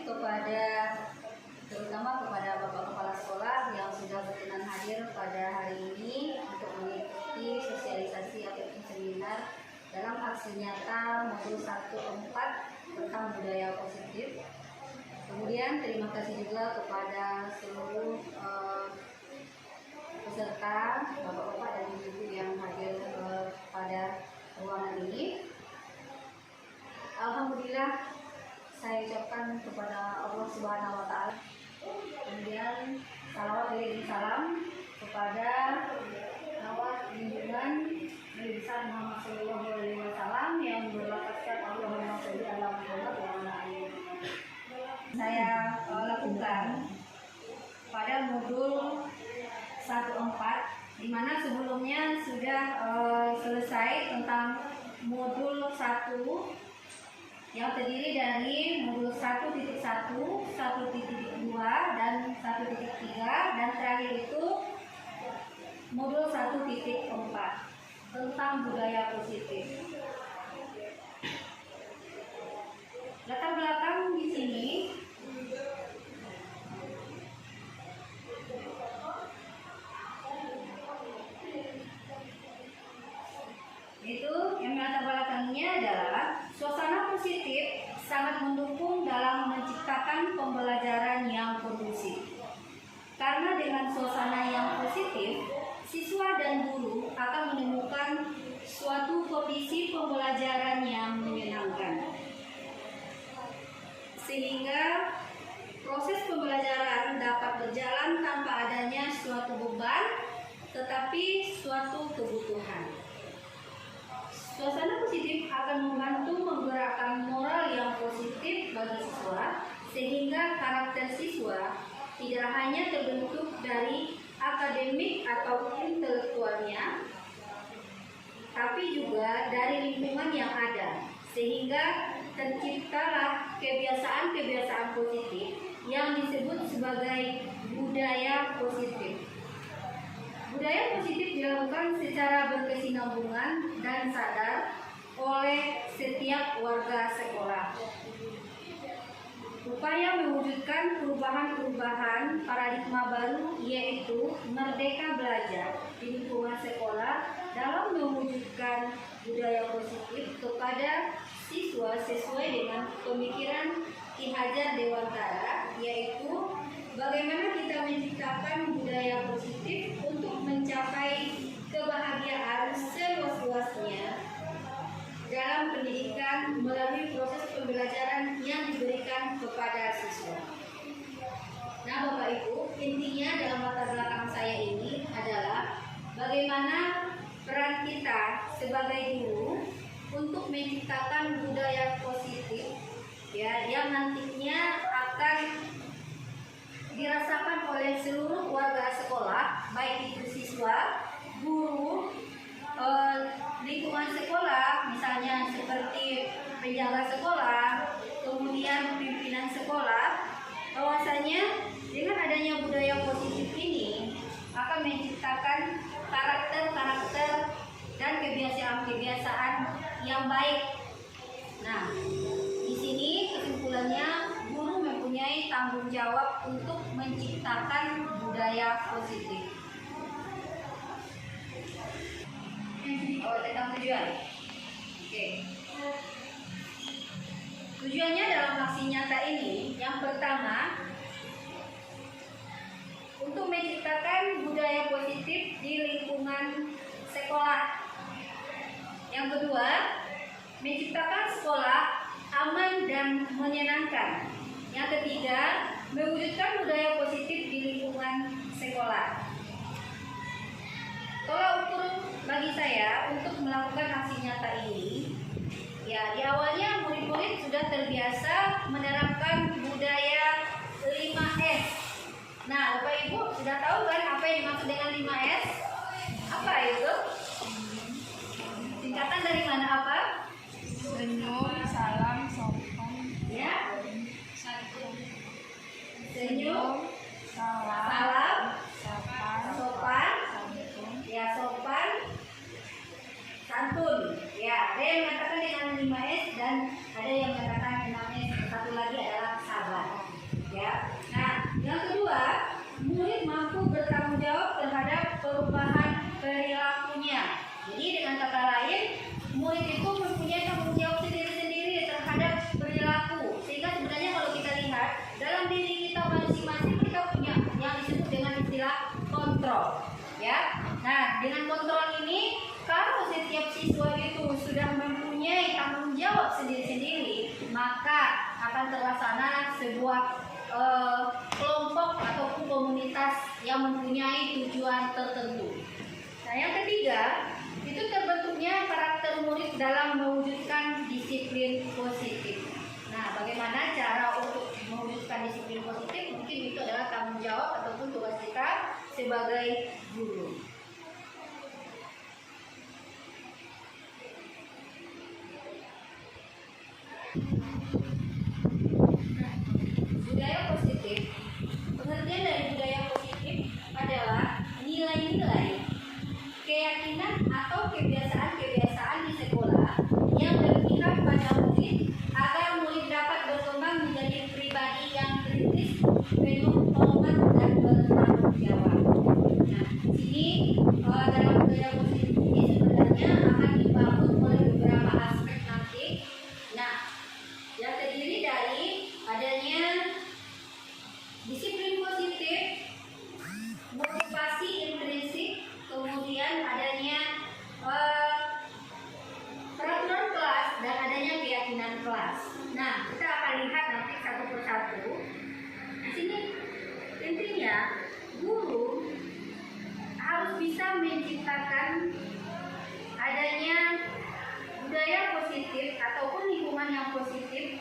kepada terutama kepada Bapak Kepala Sekolah yang sudah berkenan hadir pada hari ini untuk mengikuti sosialisasi ataupun seminar dalam aksi nyata modul 1.4 tentang budaya positif. Kemudian terima kasih juga kepada seluruh peserta, Bapak-bapak dan Ibu yang hadir pada ruangan ini. Alhamdulillah, saya ucapkan kepada Allah Subhanahu wa Ta'ala. Kemudian salawat diri salam kepada nawat junjungan Nabi besar Muhammad Sallallahu Alaihi Wasallam yang berlafazkan Allahumma sholli ala Muhammad wa ala ali Muhammad. Saya lakukan pada modul 1.4, di mana sebelumnya sudah selesai tentang modul 1 yang terdiri dari modul 1.1, 1.2, dan 1.3, dan terakhir itu modul 1.4 tentang budaya positif. Latar belakang di sini itu yang latar belakangnya adalah suasana positif sangat mendukung dalam menciptakan pembelajaran yang kondusif. Karena dengan suasana yang positif, siswa dan guru akan menemukan suatu kondisi pembelajaran yang menyenangkan. Sehingga proses pembelajaran dapat berjalan tanpa adanya suatu beban, tetapi suatu kebutuhan. Suasana positif akan membantu menggerakkan moral yang positif bagi siswa, sehingga karakter siswa tidak hanya terbentuk dari akademik atau intelektualnya, tapi juga dari lingkungan yang ada, sehingga terciptalah kebiasaan-kebiasaan positif yang disebut sebagai budaya positif. Budaya positif dilakukan secara berkesinambungan dan sadar oleh setiap warga sekolah. Upaya mewujudkan perubahan-perubahan paradigma baru, yaitu merdeka belajar di lingkungan sekolah dalam mewujudkan budaya positif kepada siswa sesuai dengan pemikiran Ki Hajar Dewantara, yaitu bagaimana kita menciptakan budaya positif untuk mencapai kebahagiaan seluas-luasnya dalam pendidikan melalui proses pembelajaran yang diberikan kepada siswa. Nah, Bapak Ibu, intinya dalam latar belakang saya ini adalah bagaimana peran kita sebagai guru untuk menciptakan budaya positif, ya, yang nantinya akan dirasakan oleh seluruh warga sekolah, baik itu siswa, guru, lingkungan sekolah, misalnya seperti penjaga sekolah, kemudian pimpinan sekolah, bahwasanya dengan adanya budaya positif ini akan menciptakan karakter-karakter dan kebiasaan-kebiasaan yang baik. Nah, di sini kesimpulannya guru mempunyai tanggung jawab untuk menciptakan budaya positif. Tentang tujuan. Oke. Tujuannya dalam aksi nyata ini, yang pertama, untuk menciptakan budaya positif di lingkungan sekolah. Yang kedua, menciptakan sekolah aman dan menyenangkan. Yang ketiga, mewujudkan budaya positif di lingkungan sekolah. Tolak ukur bagi saya untuk melakukan aksi nyata ini, ya, di awalnya murid-murid sudah terbiasa menerapkan budaya 5S. Nah, Bapak Ibu sudah tahu kan apa yang dimaksud dengan 5S? Apa itu? Singkatan dari mana apa? Senyum, salam, sopan. Ya. Santun. Senyum, Salam, sopan, santun. ya, sopan, santun. Ya, ada yang mengatakan dengan 5S dan ada yang mengatakan dengan S. Satu lagi adalah sabar. yang kedua, murid mampu bertanggung jawab terhadap perubahan perilakunya. Jadi dengan kata lain, murid itu mempunyai tanggung jawab sendiri-sendiri terhadap perilaku. Sehingga sebenarnya kalau kita lihat dalam diri kita masing-masing, kita punya yang disebut dengan istilah kontrol. Ya, nah dengan kontrol ini, kalau setiap siswa itu sudah mempunyai tanggung jawab sendiri-sendiri, maka akan terlaksana sebuah kelompok ataupun komunitas yang mempunyai tujuan tertentu. Nah, yang ketiga, itu terbentuknya karakter murid dalam mewujudkan disiplin positif. Nah, bagaimana cara untuk mewujudkan disiplin positif? Mungkin itu adalah tanggung jawab ataupun tugas kita sebagai guru. Budaya positif, pengertian dari budaya positif adalah nilai-nilai, keyakinan atau kebiasaan-kebiasaan di sekolah yang berpihak pada murid agar murid dapat berkembang menjadi pribadi yang kritis, penuh hormat dan bertanggung jawab. Nah, di sini dalam budaya positif ini sebenarnya akan dibangun oleh beberapa aspek nanti. Nah, yang terdiri dari adanya disiplin positif, motivasi intrinsik, kemudian adanya peraturan kelas dan adanya keyakinan kelas. Nah, kita akan lihat nanti satu persatu. Di sini intinya guru harus bisa menciptakan adanya budaya positif ataupun lingkungan yang positif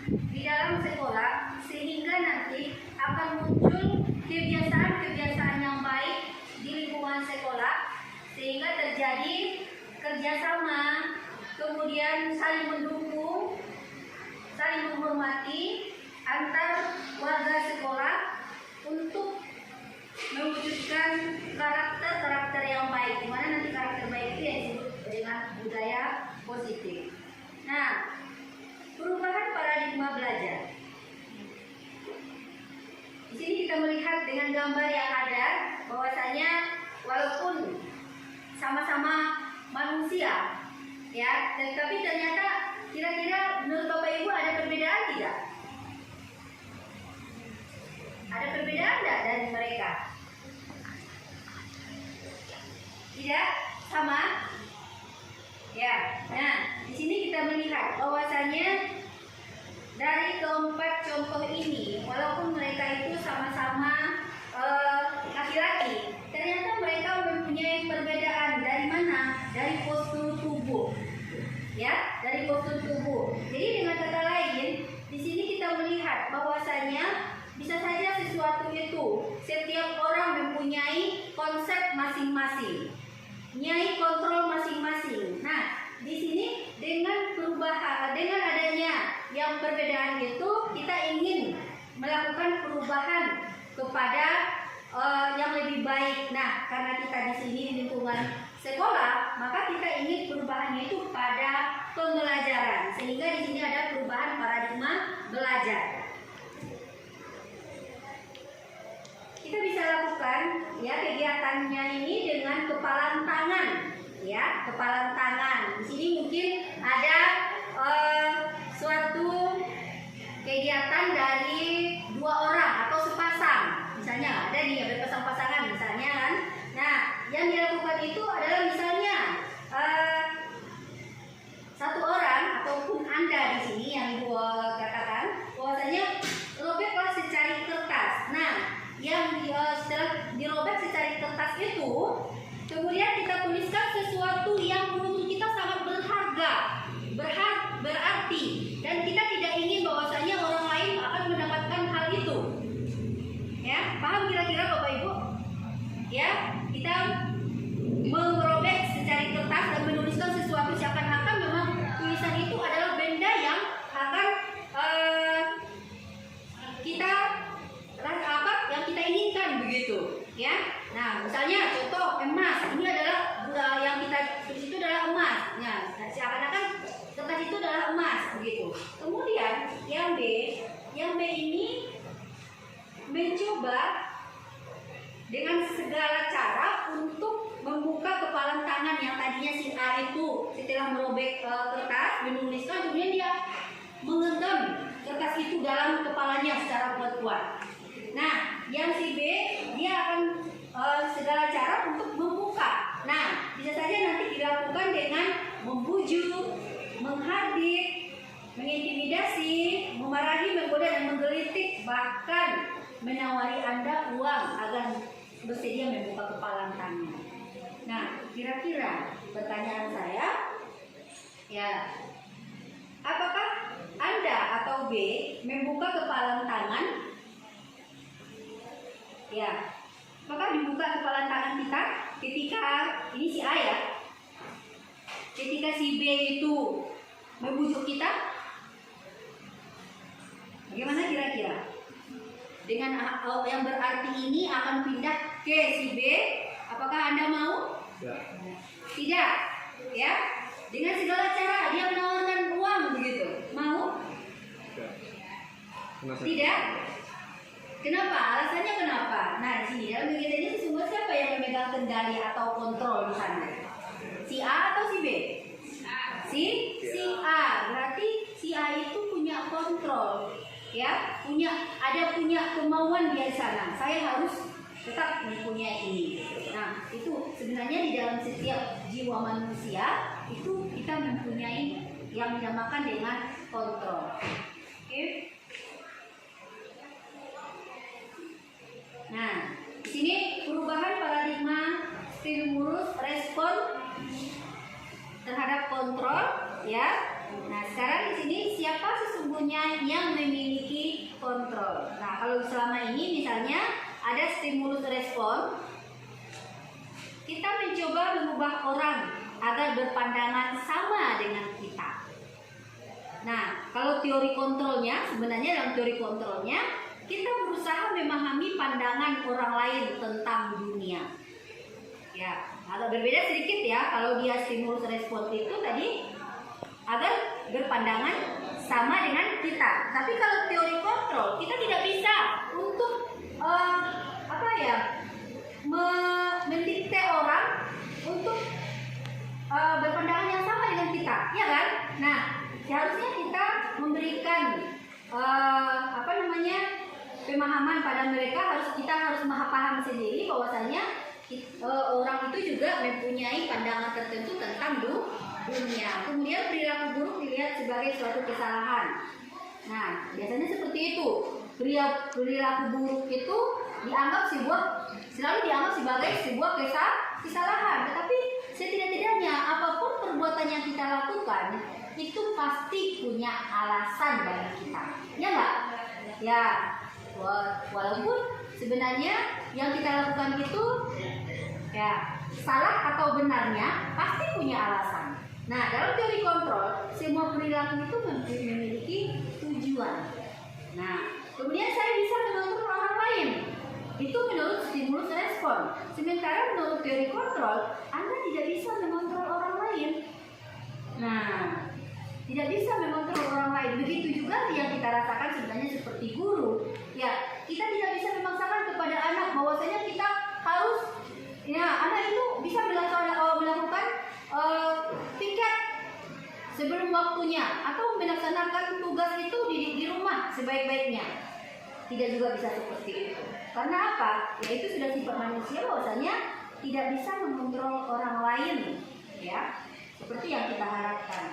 di dalam sekolah, sehingga nanti akan muncul kebiasaan-kebiasaan yang baik di lingkungan sekolah, sehingga terjadi kerjasama, kemudian saling mendukung, saling menghormati antar warga sekolah untuk mewujudkan karakter-karakter yang baik, di mana nanti karakter baik itu yang disebut dengan budaya positif. Nah, perubahan paradigma belajar. Di sini kita melihat dengan gambar yang ada bahwasanya walaupun sama-sama manusia, ya, tetapi ternyata kira-kira menurut Bapak Ibu ada perbedaan tidak? Ada perbedaan tidak dari mereka? Tidak? Sama? Ya. Nah, di sini kita melihat bahwasanya dari keempat contoh ini, walaupun mereka itu sama-sama laki-laki, ternyata mereka mempunyai perbedaan. Dari mana? Dari postur tubuh. Ya, dari postur tubuh. Jadi dengan kata lain, di sini kita melihat bahwasanya bisa saja sesuatu itu setiap orang mempunyai konsep masing-masing, mempunyai kontrol masing-masing. Nah, di sini dengan perubahan, dengan adanya yang perbedaan itu, kita ingin melakukan perubahan kepada yang lebih baik. Nah, karena kita di sini di lingkungan sekolah, maka kita ingin perubahannya itu pada pembelajaran, sehingga di sini ada perubahan paradigma belajar. Kita bisa lakukan ya kegiatannya ini dengan kepalan tangan, ya, kepalan tangan. Di sini mungkin ada suatu kegiatan dari dua orang atau sepasang, misalnya ada nih berpasang-pasangan misalnya kan. Nah, yang dilakukan itu adalah misalnya satu orang ataupun Anda di sini yang Ibu katakan bahwasanya robeklah secari kertas. Nah, yang setelah dirobek secari kertas itu, kemudian kita tuliskan sesuatu yang menurut kita sangat berharga, berarti, dan kita tidak ingin bahwasanya orang lain akan mendapatkan hal itu. Ya, paham kira-kira Bapak Ibu? Ya, kita merobek secari kertas dan menuliskan sesuatu seakan-akan memang tulisan itu adalah benda yang akan kita yang kita inginkan begitu, ya. Nah, misalnya contoh emas, ini adalah yang kita tulis itu adalah emas. Nah, seakan-akan kertas itu adalah emas begitu. Kemudian yang B ini mencoba si A itu setelah merobek kertas, menuliskan, kemudian dia menggenggam kertas itu dalam kepalanya secara kuat-kuat. Nah, yang si B dia akan segala cara untuk membuka. Nah, bisa saja nanti dilakukan dengan membujuk, menghardik, mengintimidasi, memarahi, menggoda dan menggelitik, bahkan menawari Anda uang agar bersedia membuka kepalan tangan. Nah, kira-kira pertanyaan saya, ya, apakah Anda atau B membuka kepalan tangan? Ya, apakah dibuka kepalan tangan kita ketika ini si A ya? Ketika si B itu membujuk kita? Bagaimana kira-kira? Dengan yang berarti ini akan pindah ke si B, apakah Anda mau? Tidak, ya. Dengan segala cara dia menawarkan uang begitu, mau? Tidak. Kenapa? Alasannya kenapa? Nah, di sini dalam kegiatan ini sesungguhnya siapa yang memegang kendali atau kontrol di sana? Si A atau si B? Si A. Berarti si A itu punya kontrol, ya, punya kemauan di sana. Saya harus tetap mempunyai ini. Nah, itu sebenarnya di dalam setiap jiwa manusia itu kita mempunyai yang dinamakan dengan kontrol. Oke? Nah, di sini perubahan paradigma stimulus respon terhadap kontrol, ya. Nah, sekarang di sini siapa sesungguhnya yang memiliki kontrol? Nah, kalau selama ini misalnya ada stimulus respon, kita mencoba mengubah orang agar berpandangan sama dengan kita. Nah, kalau teori kontrolnya, sebenarnya dalam teori kontrolnya kita berusaha memahami pandangan orang lain tentang dunia. Ya, agak berbeda sedikit ya. Kalau dia stimulus respon itu tadi agar berpandangan sama dengan kita. Tapi kalau teori kontrol, kita tidak bisa untuk mendikte orang untuk berpandangan yang sama dengan kita, ya kan? Nah, seharusnya kita memberikan pemahaman pada mereka, kita harus paham sendiri bahwasanya orang itu juga mempunyai pandangan tertentu tentang dunia. Kemudian perilaku buruk dilihat sebagai suatu kesalahan. Nah, biasanya seperti itu. Perilaku buruk itu selalu dianggap sebagai sebuah kesalahan. Tetapi setidak-tidaknya apapun perbuatan yang kita lakukan itu pasti punya alasan bagi kita. Ya enggak? Ya, walaupun sebenarnya yang kita lakukan itu ya salah atau benarnya pasti punya alasan. Nah, dalam teori kontrol, semua perilaku itu memiliki tujuan. Nah, kemudian saya bisa mengontrol orang lain. Itu menurut stimulus respon. Sementara menurut teori kontrol, Anda tidak bisa mengontrol orang lain. Nah, tidak bisa mengontrol orang lain. Begitu juga yang kita rasakan sebenarnya seperti guru. Ya, kita tidak bisa memaksakan kepada anak bahwasanya kita harus, ya, anak itu bisa melakukan piket sebelum waktunya atau melaksanakan tugas itu di rumah sebaik-baiknya. Tidak juga bisa seperti itu. Karena apa? Ya, itu sudah sifat manusia bahwasanya tidak bisa mengontrol orang lain, ya, seperti yang kita harapkan.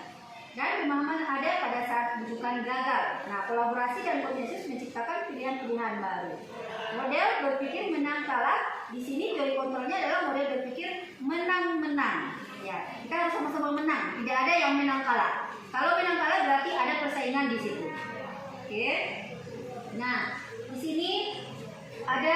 Dan pemahaman ada pada saat bujukan gagal. Nah, kolaborasi dan konsensus menciptakan pilihan-pilihan baru. Model berpikir menang kalah, di sini teori kontrolnya adalah model berpikir menang-menang. Ya, kita harus sama-sama menang. Tidak ada yang menang kalah. Kalau menang kalah berarti ada persaingan di situ. Oke. Nah, di sini ada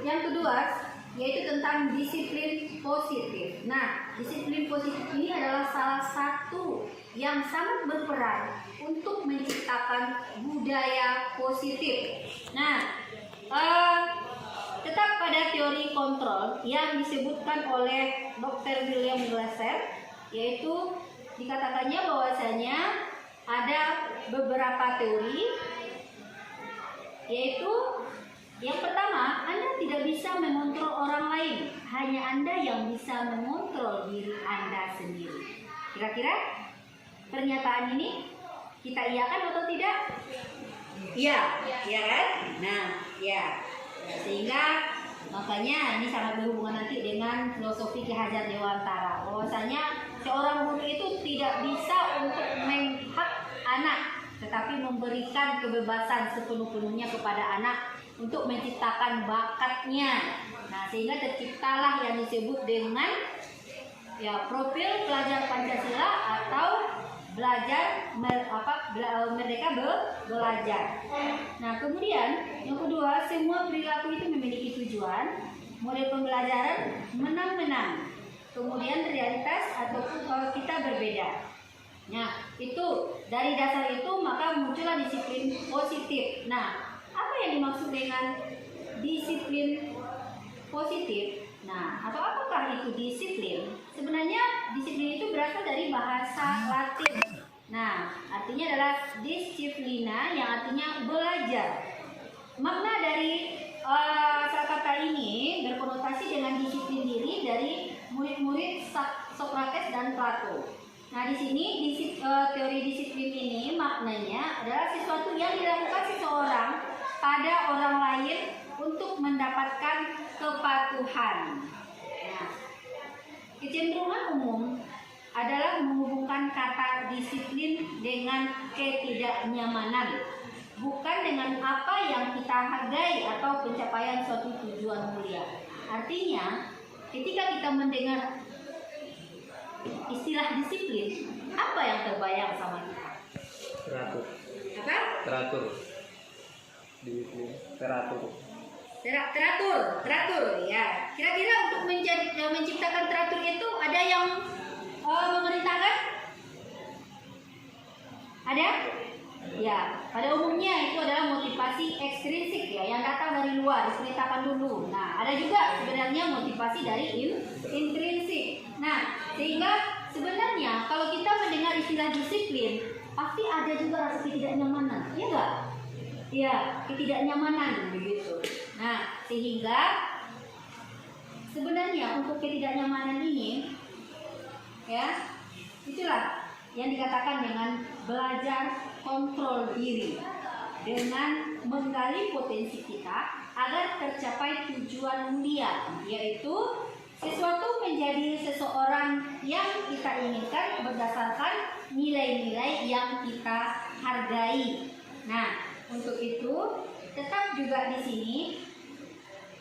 yang kedua, yaitu tentang disiplin positif. Nah, disiplin positif ini adalah salah satu yang sangat berperan untuk menciptakan budaya positif. Nah, tetap pada teori kontrol yang disebutkan oleh Dr. William Glasser, yaitu dikatakannya bahwasanya ada beberapa teori, yaitu Yang pertama, Anda tidak bisa mengontrol orang lain. Hanya Anda yang bisa mengontrol diri Anda sendiri. Kira-kira pernyataan ini kita iakan atau tidak? Iya, iya kan? Nah, ya. Sehingga makanya ini sangat berhubungan nanti dengan filosofi Ki Hajar Dewantara. Bahwasanya seorang guru itu tidak bisa untuk menghak anak, tetapi memberikan kebebasan sepenuh-penuhnya kepada anak untuk menciptakan bakatnya. Nah, sehingga terciptalah yang disebut dengan profil pelajar Pancasila atau merdeka belajar. Nah, kemudian yang kedua, semua perilaku itu memiliki tujuan. Model pembelajaran menang-menang. Kemudian realitas atau kita berbeda. Nah, itu dari dasar itu maka muncullah disiplin positif. Nah, apa yang dimaksud dengan disiplin positif? Nah, atau apakah itu disiplin? Sebenarnya disiplin itu berasal dari bahasa Latin. Nah, artinya adalah disciplina yang artinya belajar. Makna dari kata kata ini berkonotasi dengan disiplin diri dari murid-murid Sokrates dan Plato. Nah, di sini teori disiplin ini maknanya adalah sesuatu yang dilakukan seseorang pada orang lain untuk mendapatkan kepatuhan. Nah, kecenderungan umum adalah menghubungkan kata disiplin dengan ketidaknyamanan, bukan dengan apa yang kita hargai atau pencapaian suatu tujuan mulia. Artinya, ketika kita mendengar istilah disiplin, apa yang terbayang sama kita? Teratur. Apa? Teratur. Disiplin. Teratur. Teratur ya. Kira-kira untuk menciptakan teratur itu ada yang memerintahkan? Ada? Ya, pada umumnya itu adalah motivasi ekstrinsik ya, yang datang dari luar, diceritakan dulu. Nah, ada juga sebenarnya motivasi dari intrinsik. Nah, sehingga sebenarnya kalau kita mendengar istilah disiplin, pasti ada juga rasa ketidaknyamanan, ya enggak? Ya, ketidaknyamanan begitu. Nah, sehingga sebenarnya untuk ketidaknyamanan ini, ya, itulah yang dikatakan dengan belajar kontrol diri, dengan menggali potensi kita agar tercapai tujuan mulia, yaitu sesuatu menjadi seseorang yang kita inginkan berdasarkan nilai-nilai yang kita hargai. Nah, untuk itu tetap juga di sini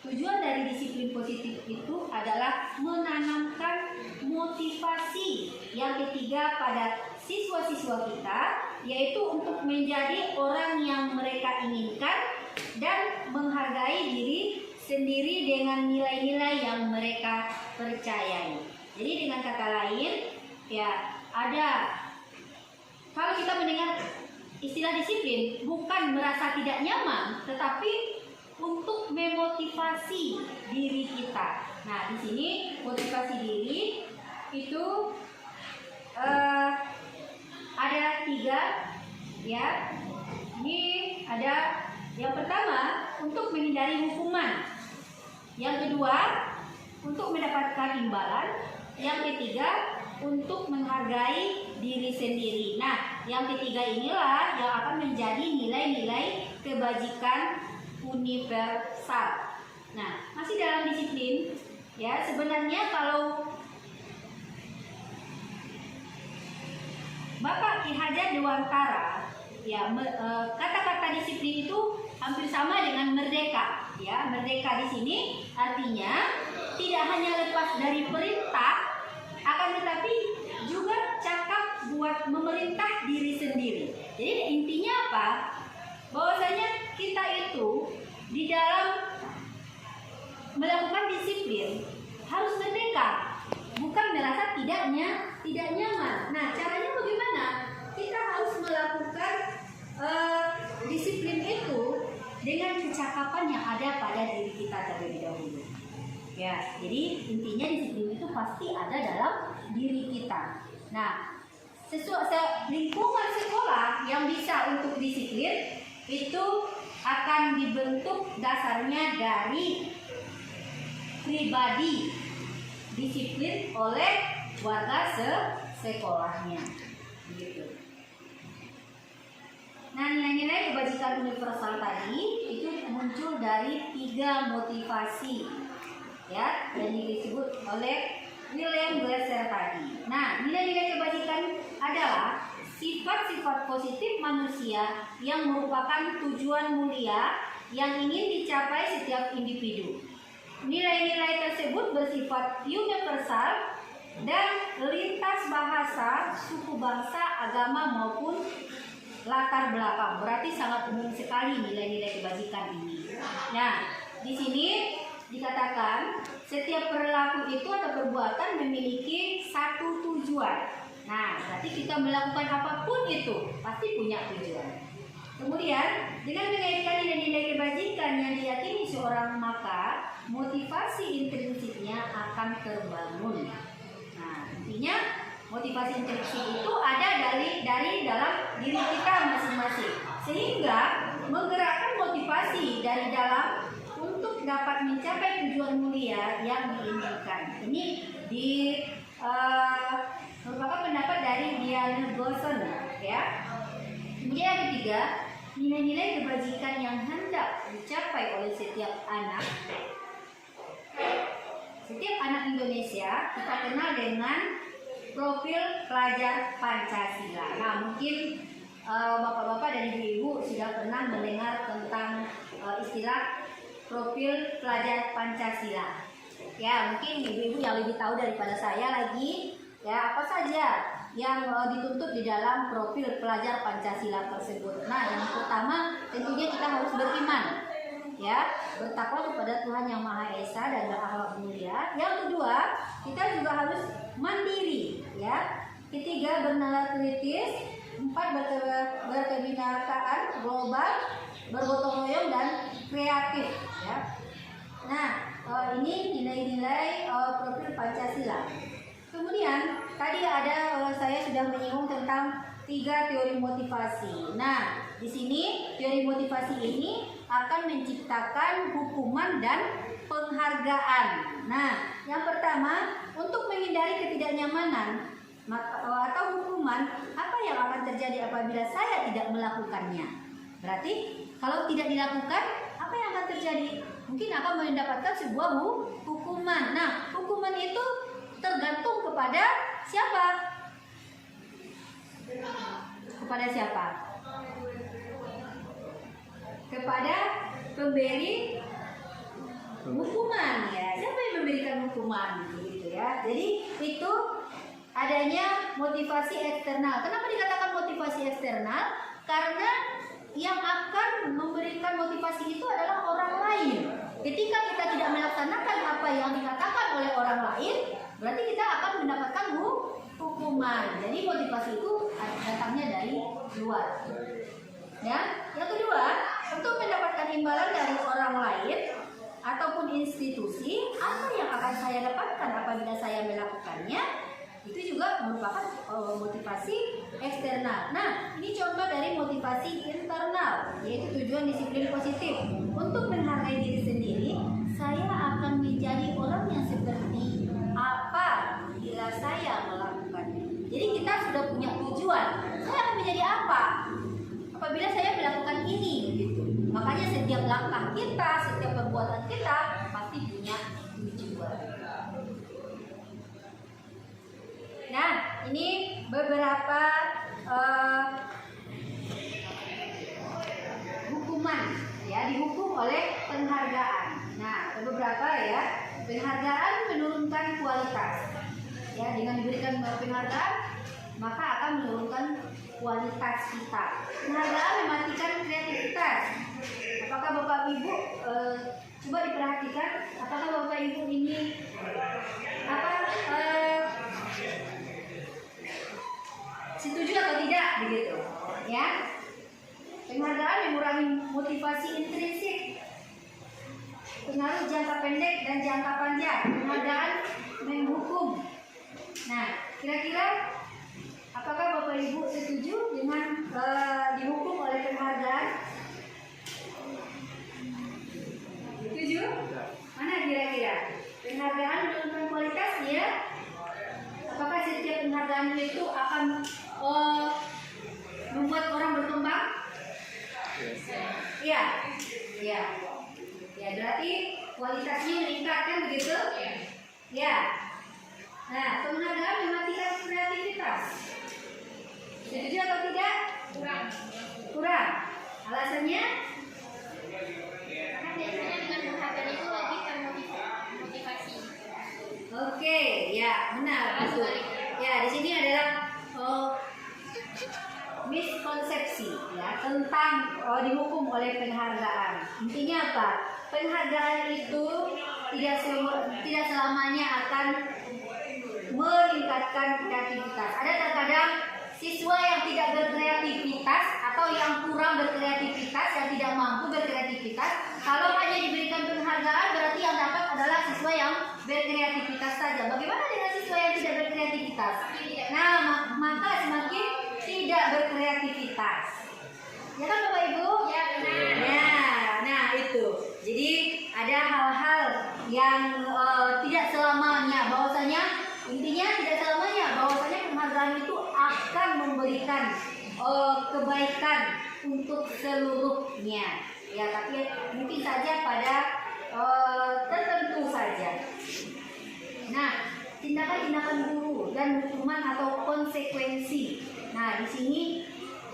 tujuan dari disiplin positif itu adalah menanamkan motivasi yang ketiga pada siswa-siswa kita, yaitu untuk menjadi orang yang mereka inginkan dan menghargai diri sendiri dengan nilai-nilai yang mereka percayai. Jadi dengan kata lain, ya ada, kalau kita mendengar istilah disiplin bukan merasa tidak nyaman, tetapi untuk memotivasi diri kita. Nah, di sini motivasi diri itu ada 3, ya. Ini ada yang pertama untuk menghindari hukuman, yang kedua untuk mendapatkan imbalan, yang ketiga untuk menghargai diri sendiri. Nah, yang ketiga inilah yang akan menjadi nilai-nilai kebajikan universal. Nah, masih dalam disiplin, ya, sebenarnya kalau Bapak Ki Hajar Dewantara, ya, kata-kata disiplin itu hampir sama dengan merdeka, ya. Merdeka di sini artinya tidak hanya lepas dari perintah, akan tetapi juga cakap buat memerintah diri sendiri. Jadi intinya apa? Bahwasanya kita itu di dalam melakukan disiplin harus merdeka, bukan merasa tidak nyaman. Nah, caranya bagaimana? Kita harus melakukan disiplin itu dengan kecakapan yang ada pada diri kita terlebih dahulu. Ya, jadi intinya disiplin itu pasti ada dalam diri kita. Nah, lingkungan sekolah yang bisa untuk disiplin itu akan dibentuk dasarnya dari pribadi, disiplin oleh warga sekolahnya. Gitu. Nah, nilai-nilai kebajikan universal tadi itu muncul dari 3 motivasi, ya, yang disebut oleh William Glasser tadi. Nah, nilai-nilai kebajikan adalah sifat-sifat positif manusia yang merupakan tujuan mulia yang ingin dicapai setiap individu. Nilai-nilai tersebut bersifat universal dan lintas bahasa, suku bangsa, agama maupun latar belakang. Berarti sangat umum sekali nilai-nilai kebajikan ini. Nah, di sini dikatakan setiap perilaku itu atau perbuatan memiliki satu tujuan. Nah, berarti kita melakukan apapun itu pasti punya tujuan. Kemudian, dengan mengaitkan nilai-nilai kebajikan yang diyakini seorang, maka motivasi intrinsiknya akan terbangun. Nah, intinya motivasi intrinsik itu ada dari dalam diri kita masing-masing, sehingga menggerakkan motivasi dari dalam untuk dapat mencapai tujuan mulia yang diinginkan. Ini merupakan pendapat dari Diana Gosson, ya. Kemudian yang ketiga, nilai-nilai kebajikan yang hendak dicapai oleh setiap anak. Setiap anak Indonesia kita kenal dengan profil pelajar Pancasila. Nah, mungkin bapak-bapak dan ibu-ibu sudah pernah mendengar tentang istilah profil pelajar Pancasila. Ya, mungkin ibu-ibu yang lebih tahu daripada saya lagi, ya, apa saja yang dituntut di dalam profil pelajar Pancasila tersebut. Nah, yang pertama tentunya kita harus beriman, ya, bertakwa kepada Tuhan Yang Maha Esa dan berakhlak mulia. Yang kedua, kita juga harus mandiri, ya. Ketiga, bernalar kritis. 4, berkebinekaan global, bergotong royong dan kreatif, ya. Nah, ini nilai-nilai profil Pancasila. Kemudian tadi ada saya sudah menyinggung tentang 3 teori motivasi. Nah, di sini teori motivasi ini akan menciptakan hukuman dan penghargaan. Nah, yang pertama, untuk menghindari ketidaknyamanan atau hukuman, apa yang akan terjadi apabila saya tidak melakukannya? Berarti kalau tidak dilakukan, apa yang akan terjadi? Mungkin akan mendapatkan sebuah hukuman. Nah, hukuman itu tergantung kepada siapa? Kepada siapa? Kepada pemberi hukuman, ya. Siapa yang memberikan hukuman, gitu ya. Jadi itu adanya motivasi eksternal. Kenapa dikatakan motivasi eksternal? Karena yang akan memberikan motivasi itu adalah orang lain. Ketika kita tidak melaksanakan apa yang dikatakan oleh orang lain, berarti kita akan mendapatkan hukuman. Jadi motivasi itu datangnya dari luar. Ya, yang kedua, untuk mendapatkan imbalan dari orang lain ataupun institusi, apa yang akan saya dapatkan apabila saya melakukannya? Itu juga merupakan motivasi eksternal. Nah, ini contoh dari motivasi internal, yaitu tujuan disiplin positif. Untuk menghargai diri sendiri, saya akan menjadi orang yang seperti apa bila saya melakukannya. Jadi kita sudah punya tujuan. Saya akan menjadi apa apabila saya melakukan ini, gitu. Makanya setiap langkah kita, setiap perbuatan kita pasti punya tujuan. Nah, ini beberapa hukuman, ya, dihukum oleh penghargaan. Nah, ada beberapa, ya. Penghargaan menurunkan kualitas. Ya, dengan diberikan penghargaan, maka akan menurunkan kualitas kita. Penghargaan mematikan kreativitas. Apakah Bapak Ibu coba diperhatikan, apakah Bapak Ibu ini setuju atau tidak, begitu, ya? Penghargaan mengurangi motivasi intrinsik, pengaruh jangka pendek dan jangka panjang. Penghargaan menghukum. Nah, kira-kira apakah Bapak Ibu setuju dengan dihukum oleh penghargaan? berarti kualitasnya meningkat kan begitu? Ya. Nah, penghargaan mematikan kreativitas. Setuju atau tidak? Kurang. Alasannya? Karena biasanya dengan penghargaan itu lebih termotivasi. Oke, ya benar. Betul. Ya, di sini adalah miskonsepsi ya tentang dihukum oleh penghargaan. Intinya apa? Penghargaan itu tidak selamanya akan meningkatkan kreativitas. Ada terkadang siswa yang tidak berkreativitas atau yang kurang berkreativitas, yang tidak mampu berkreativitas, kalau hanya diberikan penghargaan berarti yang dapat adalah siswa yang berkreativitas saja. Bagaimana dengan siswa yang tidak berkreativitas? Nah, maka semakin tidak berkreativitas. Ya kan Bapak Ibu? Ya, benar. Ya, nah itu. Jadi ada hal-hal yang tidak selamanya, bahwasanya intinya tidak selamanya bahwasanya penghargaan itu akan memberikan kebaikan untuk seluruhnya. Ya, tapi mungkin saja pada tertentu saja. Nah, tindakan-tindakan guru dan hukuman atau konsekuensi. Nah, di sini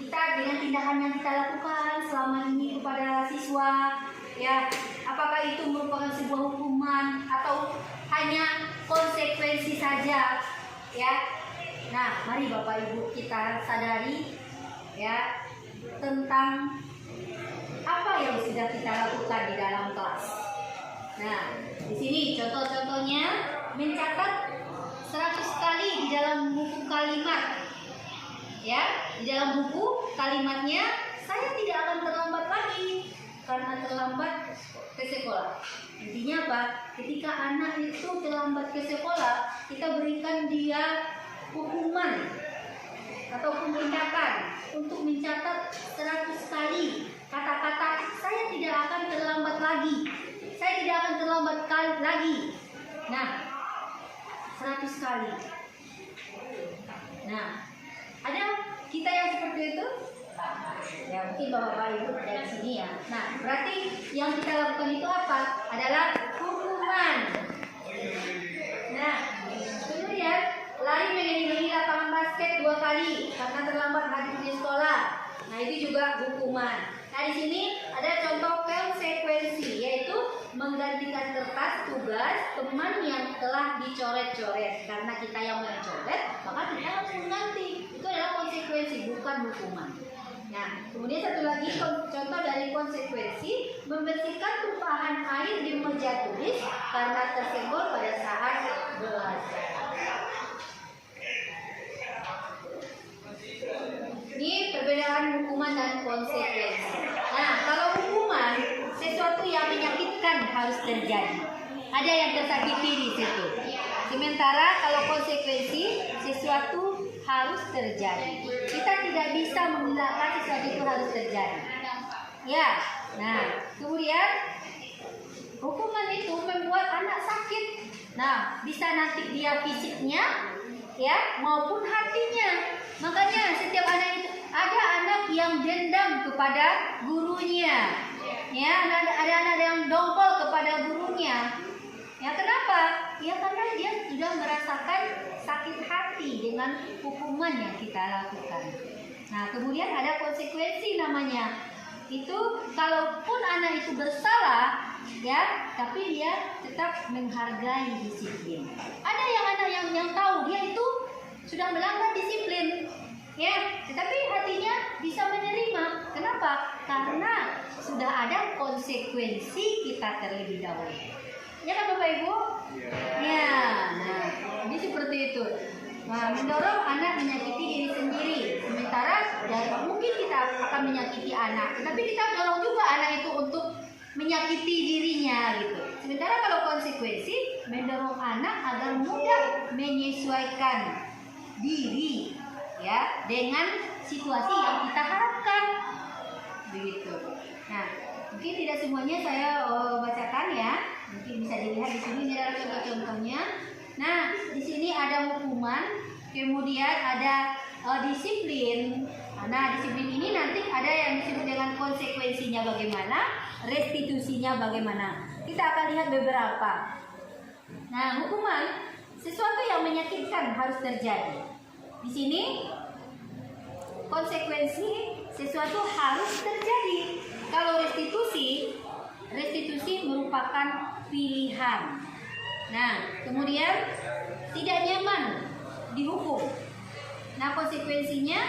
kita dengan tindakan yang kita lakukan selama ini kepada siswa, ya, apakah itu merupakan sebuah hukuman atau hanya konsekuensi saja, ya? Nah, mari Bapak Ibu kita sadari, ya, tentang apa yang sudah kita lakukan di dalam kelas. Nah, di sini contoh-contohnya mencatat 100 kali di dalam buku kalimat. Ya, di dalam buku kalimatnya saya tidak akan terlambat lagi karena terlambat ke sekolah. Intinya apa? Ketika anak itu terlambat ke sekolah, kita berikan dia hukuman ataupun tindakan untuk mencatat 100 kali kata-kata saya tidak akan terlambat lagi. Saya tidak akan terlambat lagi. Nah, 100 kali. Nah, ada kita yang seperti itu? Ya, mungkin Bapak Ibu dari sini ya. Nah, berarti yang kita lakukan itu apa? Adalah hukuman. Nah, kemudian lari mengelilingi lapangan basket 2 kali karena terlambat hadir di sekolah. Nah, itu juga hukuman. Nah, di sini ada contoh konsekuensi, yaitu menggantikan kertas tugas teman yang telah dicoret-coret. Karena kita yang mencoret, maka kita harus mengganti. Itu adalah konsekuensi, bukan hukuman. Nah, kemudian satu lagi contoh dari konsekuensi, membersihkan tumpahan air di meja tulis karena tersenggol pada saat belajar. Ini perbedaan hukuman dan konsekuensi. Nah, kalau hukuman sesuatu yang menyakitkan harus terjadi. Ada yang tersakiti di situ. Sementara kalau konsekuensi sesuatu harus terjadi. Kita tidak bisa mengelakkan sesuatu itu harus terjadi. Ya. Nah, kemudian hukuman itu membuat anak sakit. Nah, bisa nanti dia fisiknya, ya, maupun hatinya. Makanya setiap anak itu ada anak yang dendam kepada gurunya, ya, ada anak yang dongkol kepada gurunya. Ya, kenapa? Ya, karena dia sudah merasakan sakit hati dengan hukuman yang kita lakukan. Nah, kemudian ada konsekuensi namanya. Itu kalaupun anak itu bersalah, ya, tapi dia tetap menghargai disiplin. Ada yang anak yang tahu dia itu sudah melanggar disiplin, ya, tetapi hatinya bisa menerima. Kenapa? Karena sudah ada konsekuensi kita terlebih dahulu. Ya kan Bapak Ibu? Ya. Nah, ini seperti itu. Nah, mendorong anak menyakiti diri sendiri. Sementara ya mungkin kita akan menyakiti anak, tetapi kita dorong juga anak itu untuk menyakiti dirinya gitu. Sementara kalau konsekuensi mendorong anak agar mudah menyesuaikan diri, ya, dengan situasi yang kita harapkan begitu. Nah, mungkin tidak semuanya saya bacakan ya, mungkin bisa dilihat di sini. Ini adalah contoh-contohnya. Nah, di sini ada hukuman, kemudian ada disiplin. Nah, disiplin ini nanti ada yang disebut dengan konsekuensinya bagaimana, restitusinya bagaimana. Kita akan lihat beberapa. Nah, hukuman sesuatu yang menyakitkan harus terjadi. Di sini konsekuensi sesuatu harus terjadi. Kalau restitusi merupakan pilihan. Nah, kemudian tidak nyaman dihukum. Nah, konsekuensinya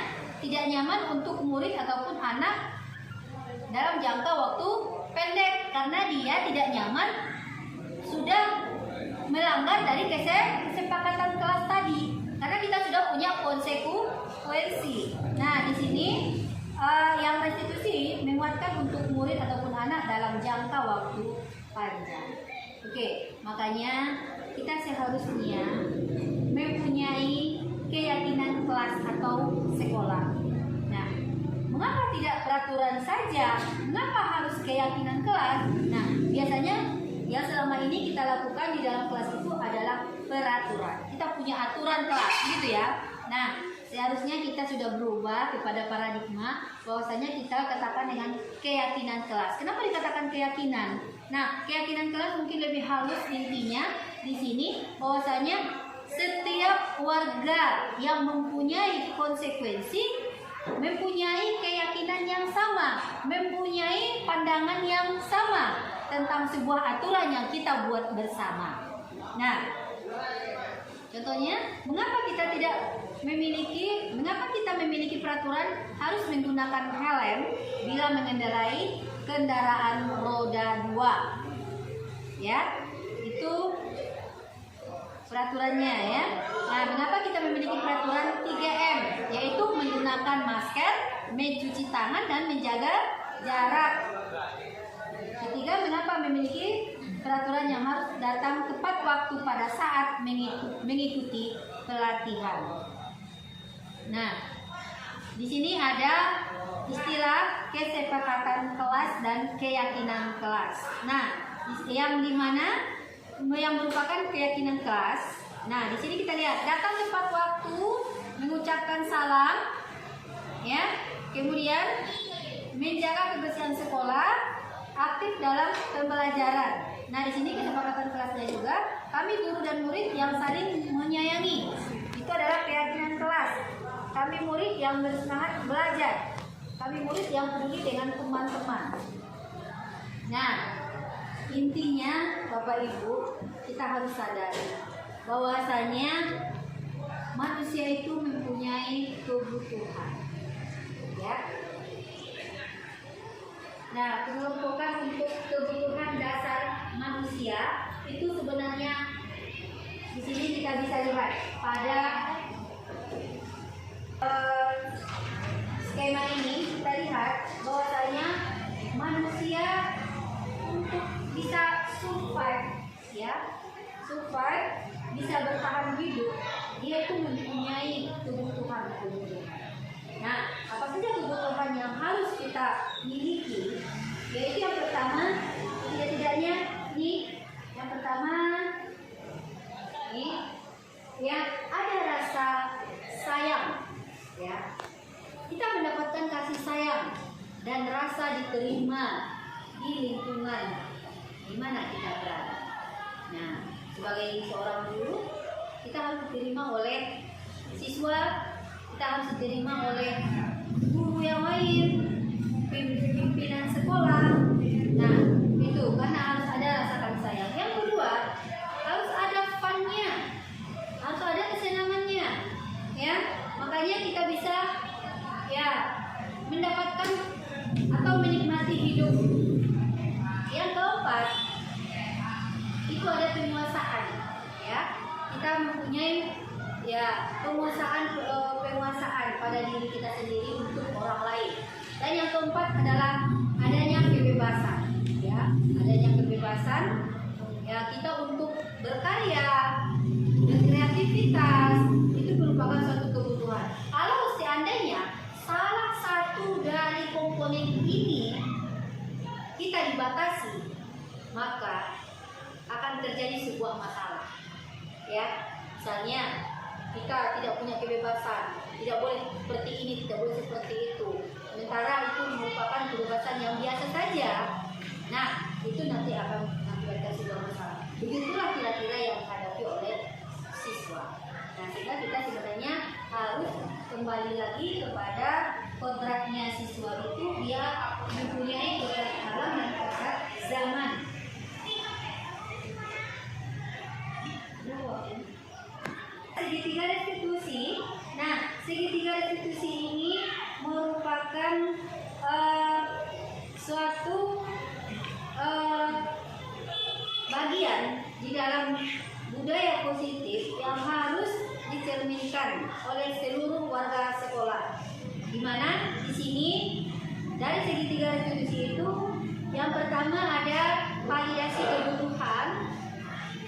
tidak nyaman untuk murid ataupun anak dalam jangka waktu pendek karena dia tidak nyaman sudah melanggar dari kesepakatan kelas tadi. Karena kita sudah punya konsekuensi. Nah, di sini yang restitusi menguatkan untuk murid ataupun anak dalam jangka waktu panjang. Oke, makanya kita seharusnya mempunyai keyakinan kelas atau sekolah. Nah, mengapa tidak peraturan saja? Mengapa harus keyakinan kelas? Nah, biasanya yang selama ini kita lakukan di dalam kelas itu adalah peraturan. Kita punya aturan kelas, gitu ya. Nah, seharusnya kita sudah berubah kepada paradigma bahwasanya kita katakan dengan keyakinan kelas. Kenapa dikatakan keyakinan? Nah, keyakinan kelas mungkin lebih halus intinya di sini bahwasanya setiap warga yang mempunyai konsekuensi mempunyai keyakinan yang sama, mempunyai pandangan yang sama tentang sebuah aturan yang kita buat bersama. Nah, contohnya, mengapa kita memiliki peraturan harus menggunakan helm bila mengendarai kendaraan roda 2? Ya, itu peraturannya ya. Nah, mengapa kita memiliki peraturan 3M, yaitu menggunakan masker, mencuci tangan dan menjaga jarak. Ketiga, mengapa memiliki peraturan yang harus datang tepat waktu pada saat mengikuti pelatihan. Nah, di sini ada istilah kesepakatan kelas dan keyakinan kelas. Nah, yang dimana yang merupakan keyakinan kelas. Nah, di sini kita lihat datang tepat waktu, mengucapkan salam, ya. Kemudian menjaga kebersihan sekolah, aktif dalam pembelajaran. Nah, di sini kesepakatan kelasnya juga kami guru dan murid yang saling menyayangi. Itu adalah keyakinan kelas. Kami murid yang bersemangat belajar. Kami murid yang peduli dengan teman-teman. Nah, intinya Bapak Ibu, kita harus sadari bahwasanya manusia itu mempunyai kebutuhan. Ya. Nah, pengelompokan untuk kebutuhan dasar manusia itu sebenarnya di sini kita bisa lihat pada skema ini. Kita lihat bahwasanya manusia untuk bisa survive, ya, bisa bertahan hidup, dia itu mempunyai kebutuhan. Nah, apa saja kebutuhan yang harus kita miliki? Yaitu yang pertama, tidak-tidaknya ini, yang pertama ini, yang ada rasa sayang, ya. Kita mendapatkan kasih sayang dan rasa diterima di lingkungan di mana kita berada. Nah, sebagai seorang guru, kita harus diterima oleh siswa, kita harus diterima oleh guru yang lain, pimpinan sekolah. Nah, itu karena harus ada rasa kasih sayang. Yang kedua, harus ada fun-nya, harus ada kesenangannya, ya. Makanya kita bisa, ya, mendapatkan atau menikmati hidup. Yang keempat, itu ada penguasaan, ya. Kita mempunyai, ya, penguasaan pada diri kita sendiri untuk orang lain. Dan yang keempat adalah adanya kebebasan, ya, adanya kebebasan, ya, kita untuk berkarya, berkreativitas itu merupakan suatu kebutuhan. Kalau seandainya salah satu dari komponen ini kita dibatasi, maka akan terjadi sebuah masalah, ya. Misalnya kita tidak punya kebebasan, tidak boleh seperti ini, tidak boleh seperti itu, sementara itu merupakan kebebasan yang biasa saja. Nah, itu nanti akan lagi kepada kodratnya siswa itu, dia mempunyai kodrat alam dan kodrat zaman. Segitiga restitusi. Nah, segitiga restitusi ini merupakan suatu bagian di dalam budaya positif yang harus dicerminkan oleh seluruh warga sekolah. Di mana di sini dari segitiga restitusi itu yang pertama ada validasi kebutuhan,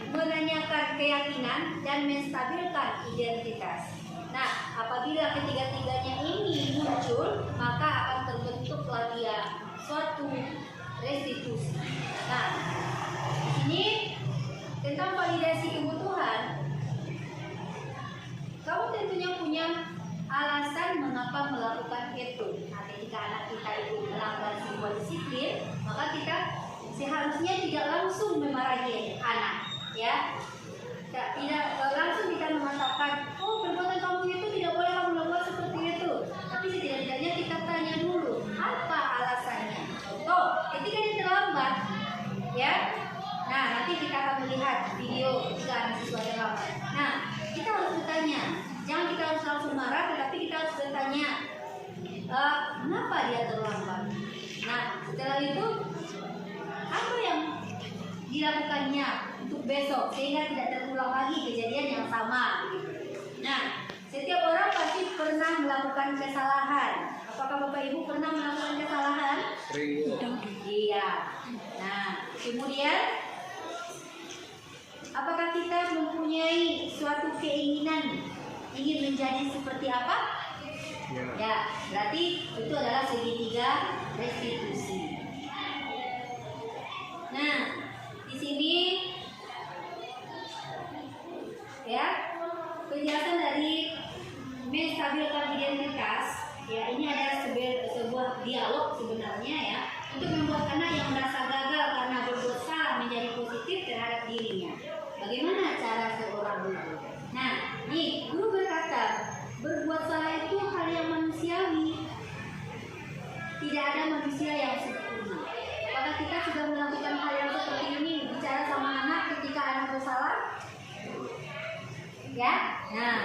menanyakan keyakinan, dan menstabilkan identitas. Nah, apabila ketiga-tiganya ini muncul, maka akan terbentuklah dia suatu restitusi. Nah, di sini tentang validasi kebutuhan, kamu tentunya punya alasan mengapa melakukan itu. Nah, ketika anak kita itu melanggar sebuah disiplin, maka kita seharusnya tidak langsung memarahi anak, ya. Tidak langsung kita mengatakan, oh perbuatan kamu itu tidak boleh kamu lakukan seperti itu. Tapi setidaknya kita tanya dulu, apa alasannya? Contoh, ketika dia terlambat, ya. Nah, nanti kita akan melihat video jika anak siswa terlambat. Nah, kita harus bertanya. Jangan kita harus langsung marah, tetapi kita harus bertanya, mengapa dia terlambat? Nah, setelah itu, apa yang dilakukannya untuk besok sehingga tidak terulang lagi kejadian yang sama? Nah, setiap orang pasti pernah melakukan kesalahan. Apakah Bapak Ibu pernah melakukan kesalahan? Iya. Nah, kemudian apakah kita mempunyai suatu keinginan ingin menjadi seperti apa? Ya, berarti itu adalah segitiga restitusi. Nah, di sini ya penjelasan dari menstabilkan identitas. Ya, ini ada sebuah dialog sebenarnya ya, untuk membuat anak yang merasa gagal karena berbuat salah menjadi positif terhadap dirinya. Bagaimana cara seorang guru? Nah, nih guru berkata, berbuat salah itu hal yang manusiawi. Tidak ada manusia yang sempurna. Apakah kita sudah melakukan hal yang seperti ini, bicara sama anak ketika anak bersalah? Ya, nah,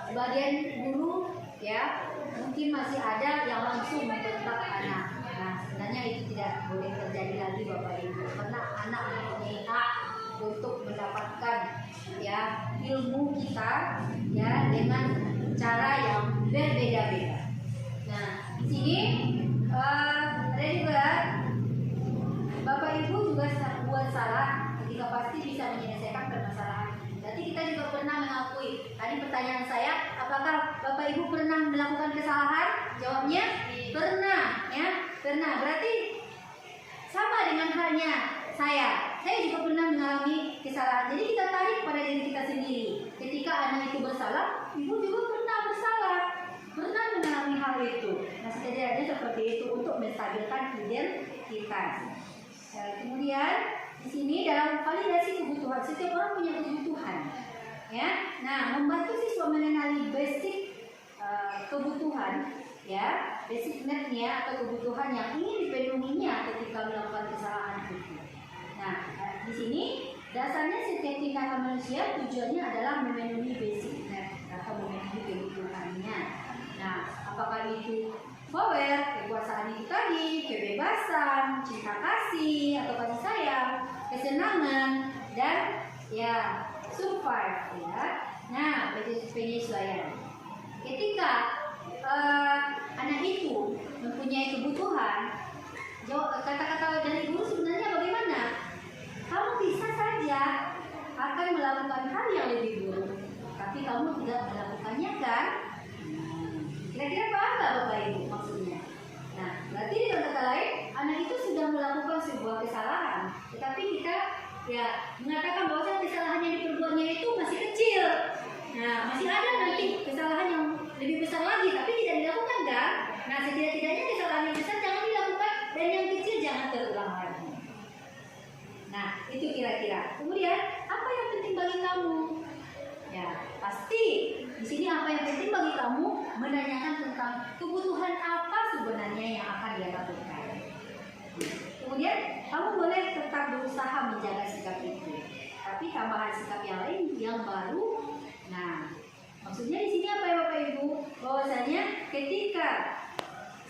sebagian guru ya mungkin masih ada yang langsung membentak anak. Nah, sebenarnya itu tidak boleh terjadi lagi Bapak Ibu, karena anak mempunyai hak untuk mendapatkan ya ilmu kita ya dengan cara yang berbeda-beda. Nah, di sini regular Bapak Ibu juga buat salah ketika pasti bisa menyelesaikan permasalahan. Berarti kita juga pernah mengakui. Tadi pertanyaan saya, apakah Bapak Ibu pernah melakukan kesalahan? Jawabnya pernah, ya, pernah. Berarti sama dengan halnya saya juga pernah mengalami kesalahan. Jadi kita tarik pada diri kita sendiri. Ketika anak itu bersalah, ibu juga pernah bersalah, pernah mengalami hal itu. Nah, setidaknya seperti itu untuk menstabilkan identitas. Kemudian di sini dalam validasi kebutuhan, setiap orang punya kebutuhan, ya. Nah, membantu siswa mengenali basic kebutuhan, ya, basic need-nya atau kebutuhan yang ingin dipenuhinya ketika melakukan kesalahan itu. Nah, di sini dasarnya setiap tindakan manusia tujuannya adalah memenuhi basic need atau memenuhi kebutuhannya. Nah, apakah itu power, kekuasaan itu tadi, kebebasan, cinta kasih atau kasih sayang, kesenangan, dan ya survive, ya. Nah, penyesuaian. Ketika anak itu mempunyai kebutuhan, kata-kata dari guru sebenarnya bagaimana? Kamu bisa saja akan melakukan hal yang lebih buruk, tapi kamu tidak melakukannya, kan? Kira-kira paham nggak Bapak Ibu maksudnya? Nah, berarti dengan kata lain, anak itu sudah melakukan sebuah kesalahan, tetapi kita ya mengatakan bahwa kesalahan yang diperbuatnya itu masih kecil. Nah, masih ada nanti kesalahan yang lebih besar lagi, tapi tidak dilakukan, kan? Nah, setidak-tidaknya kesalahan yang besar jangan dilakukan dan yang kecil jangan terulang lagi. Nah, itu kira-kira. Kemudian, apa yang penting bagi kamu? Ya, pasti di sini apa yang penting bagi kamu menanyakan tentang kebutuhan apa sebenarnya yang akan dia lakukan. Kemudian kamu boleh tetap berusaha menjaga sikap itu, tapi tambahan sikap yang lain yang baru. Nah, maksudnya di sini apa ya Bapak Ibu? Bahwasanya ketika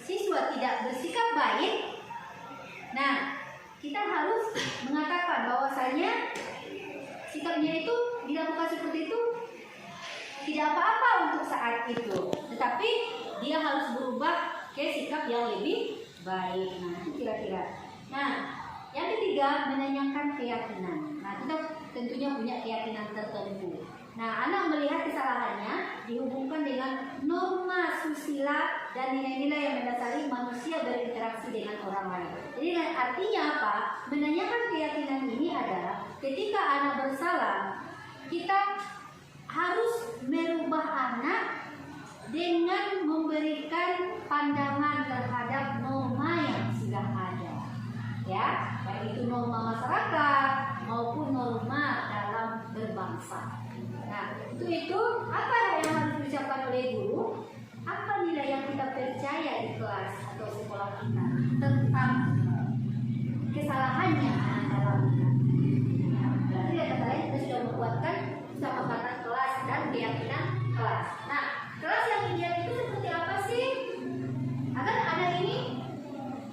siswa tidak bersikap baik, nah kita harus mengatakan bahwasanya sikapnya itu dilakukan seperti itu tidak apa-apa untuk saat itu, tetapi dia harus berubah ke sikap yang lebih baik. Nah, itu kira-kira. Nah, yang ketiga menanyakan keyakinan. Nah, kita tentunya punya keyakinan tertentu. Nah, anak melihat kesalahannya dihubungkan dengan norma susila dan nilai-nilai yang mendasari manusia berinteraksi dengan orang lain. Jadi artinya apa? Menanyakan keyakinan ini adalah ketika anak bersalah, kita harus merubah anak dengan memberikan pandangan terhadap norma yang sudah ada. Ya, baik itu norma masyarakat maupun norma dalam berbangsa. Nah, itu apa yang harus diucapkan oleh guru? Apa nilai yang kita percaya di kelas atau sekolah kita tentang kesalahannya dalam nah, berarti kata lain kita sudah membuatkan kesepakatan kelas dan keyakinan kelas. Nah, kelas yang ideal itu seperti apa sih? Agar anak ini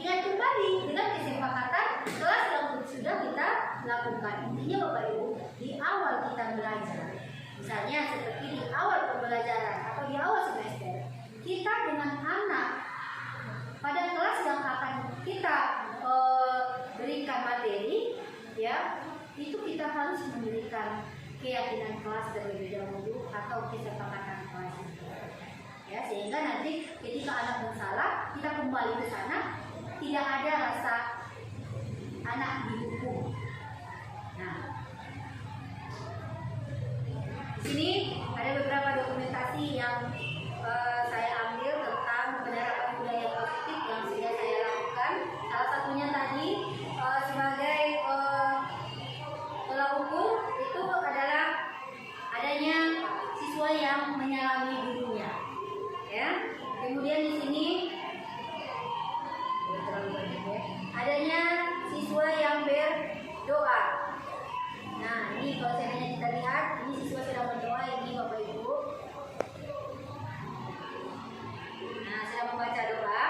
ingat kembali dengan kesepakatan kelas yang sudah kita lakukan. Intinya Bapak Ibu, di awal kita belajar, misalnya seperti di awal pembelajaran atau di awal semester, kita dengan anak pada kelas yang akan kita berikan materi, ya, itu kita harus memberikan keyakinan kelas terlebih dahulu atau kesepakatan kelas, ya, sehingga nanti ketika anak bersalah kita kembali ke sana, tidak ada rasa anak dihukum. Nah, di sini ada beberapa dokumentasi yang saya ambil tentang penerapan budaya positif yang sudah saya lakukan. Salah satunya tadi sebagai tolak ukur itu adalah adanya siswa yang menyalami gurunya. Ya, kemudian di sini adanya siswa yang berdoa. Nah, ini kalau seandainya kita lihat, ini siswa sedang berdoa ini Bapak Ibu. Nah, sedang membaca doa,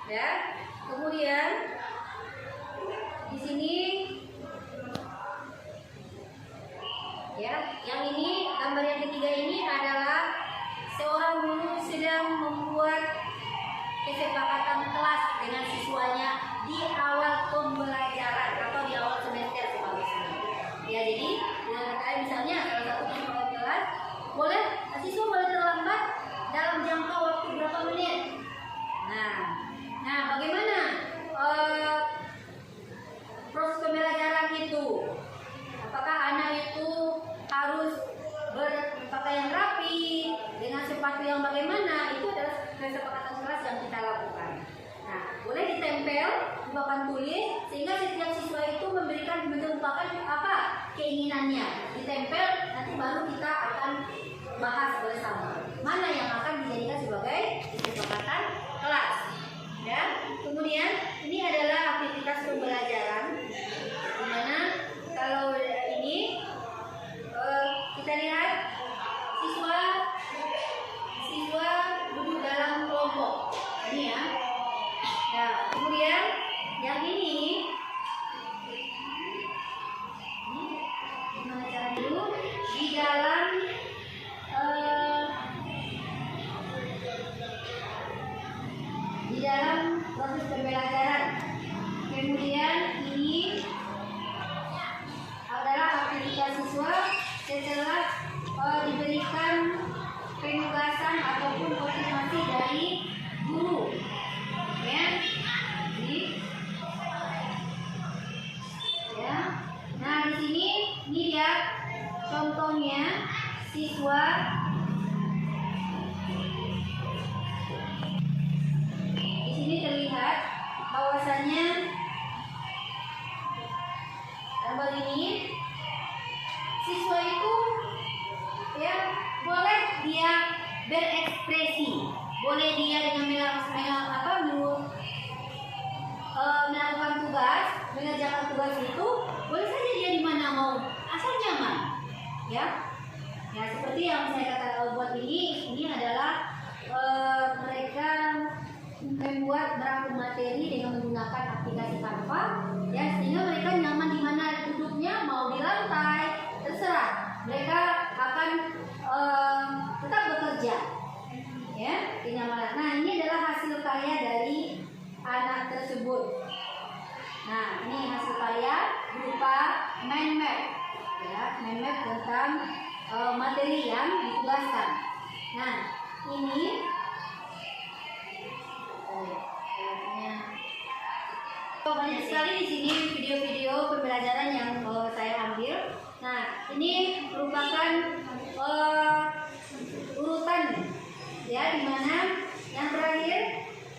ya. Kemudian di sini, ya, yang ini gambar yang ketiga ini adalah seorang guru sedang membuat kesepakatan kelas dengan siswanya di awal pembelajaran atau di awal semester seharusnya. Ya, jadi misalnya salah satu siswa kelas boleh siswa boleh terlambat dalam jangka waktu berapa menit. Nah, bagaimana proses pembelajaran itu? Apakah anak itu harus berpakaian rapi dengan sepatu yang bagaimana? Itu adalah kesepakatan kelas yang kita lakukan. Nah, boleh ditempel di papan tulis sehingga setiap siswa itu mengemukakan apa keinginannya. Ditempel, nanti baru kita akan bahas bersama mana yang akan dijadikan sebagai kesepakatan kelas. Ya, kemudian ini adalah aktivitas pembelajaran, dimana kalau ini kita lihat siswa duduk dalam kelompok ini, ya. Nah, kemudian yang ini gimana cara dulu di dalam proses pembelajaran. Kemudian ini adalah aktivitas siswa setelah diberikan penugasan ataupun konfirmasi dari guru. Ya, ini. Ya. Nah, di sini ini lihat contohnya siswa di sini terlihat bahwasannya gambar ini siswa itu, ya, berekspresi. Boleh dia dengan melakukan tugas, mengerjakan tugas itu, boleh saja dia di mana mau, asal nyaman, ya. Ya seperti yang saya kata buat ini adalah mereka membuat berangkum materi dengan menggunakan aplikasi Canva, ya, sehingga mereka nyaman di mana duduknya, mau di lantai, terserah. Mereka akan tetap bekerja, ya, kenyamanan. Nah, ini adalah hasil karya dari anak tersebut. Nah, ini hasil karya berupa mind map, ya, mind map tentang materi yang ditugaskan. Nah, ini banyak sekali di sini video-video pembelajaran yang saya ambil. Nah, ini merupakan urutan, ya, di mana yang terakhir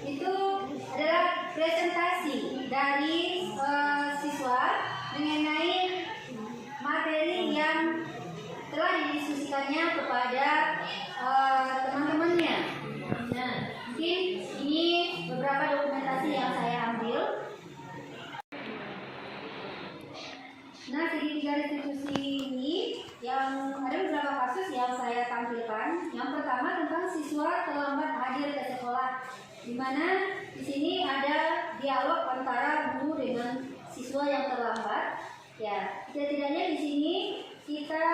itu adalah presentasi dari siswa mengenai materi yang telah didiskusikannya kepada teman-temannya. Nah, mungkin ini beberapa dokumentasi yang saya ambil. Nah, segitiga restitusi ini yang ada beberapa kasus yang saya tampilkan. Yang pertama tentang siswa terlambat hadir ke sekolah, di mana di sini ada dialog antara guru dengan siswa yang terlambat. Ya, setidaknya di sini kita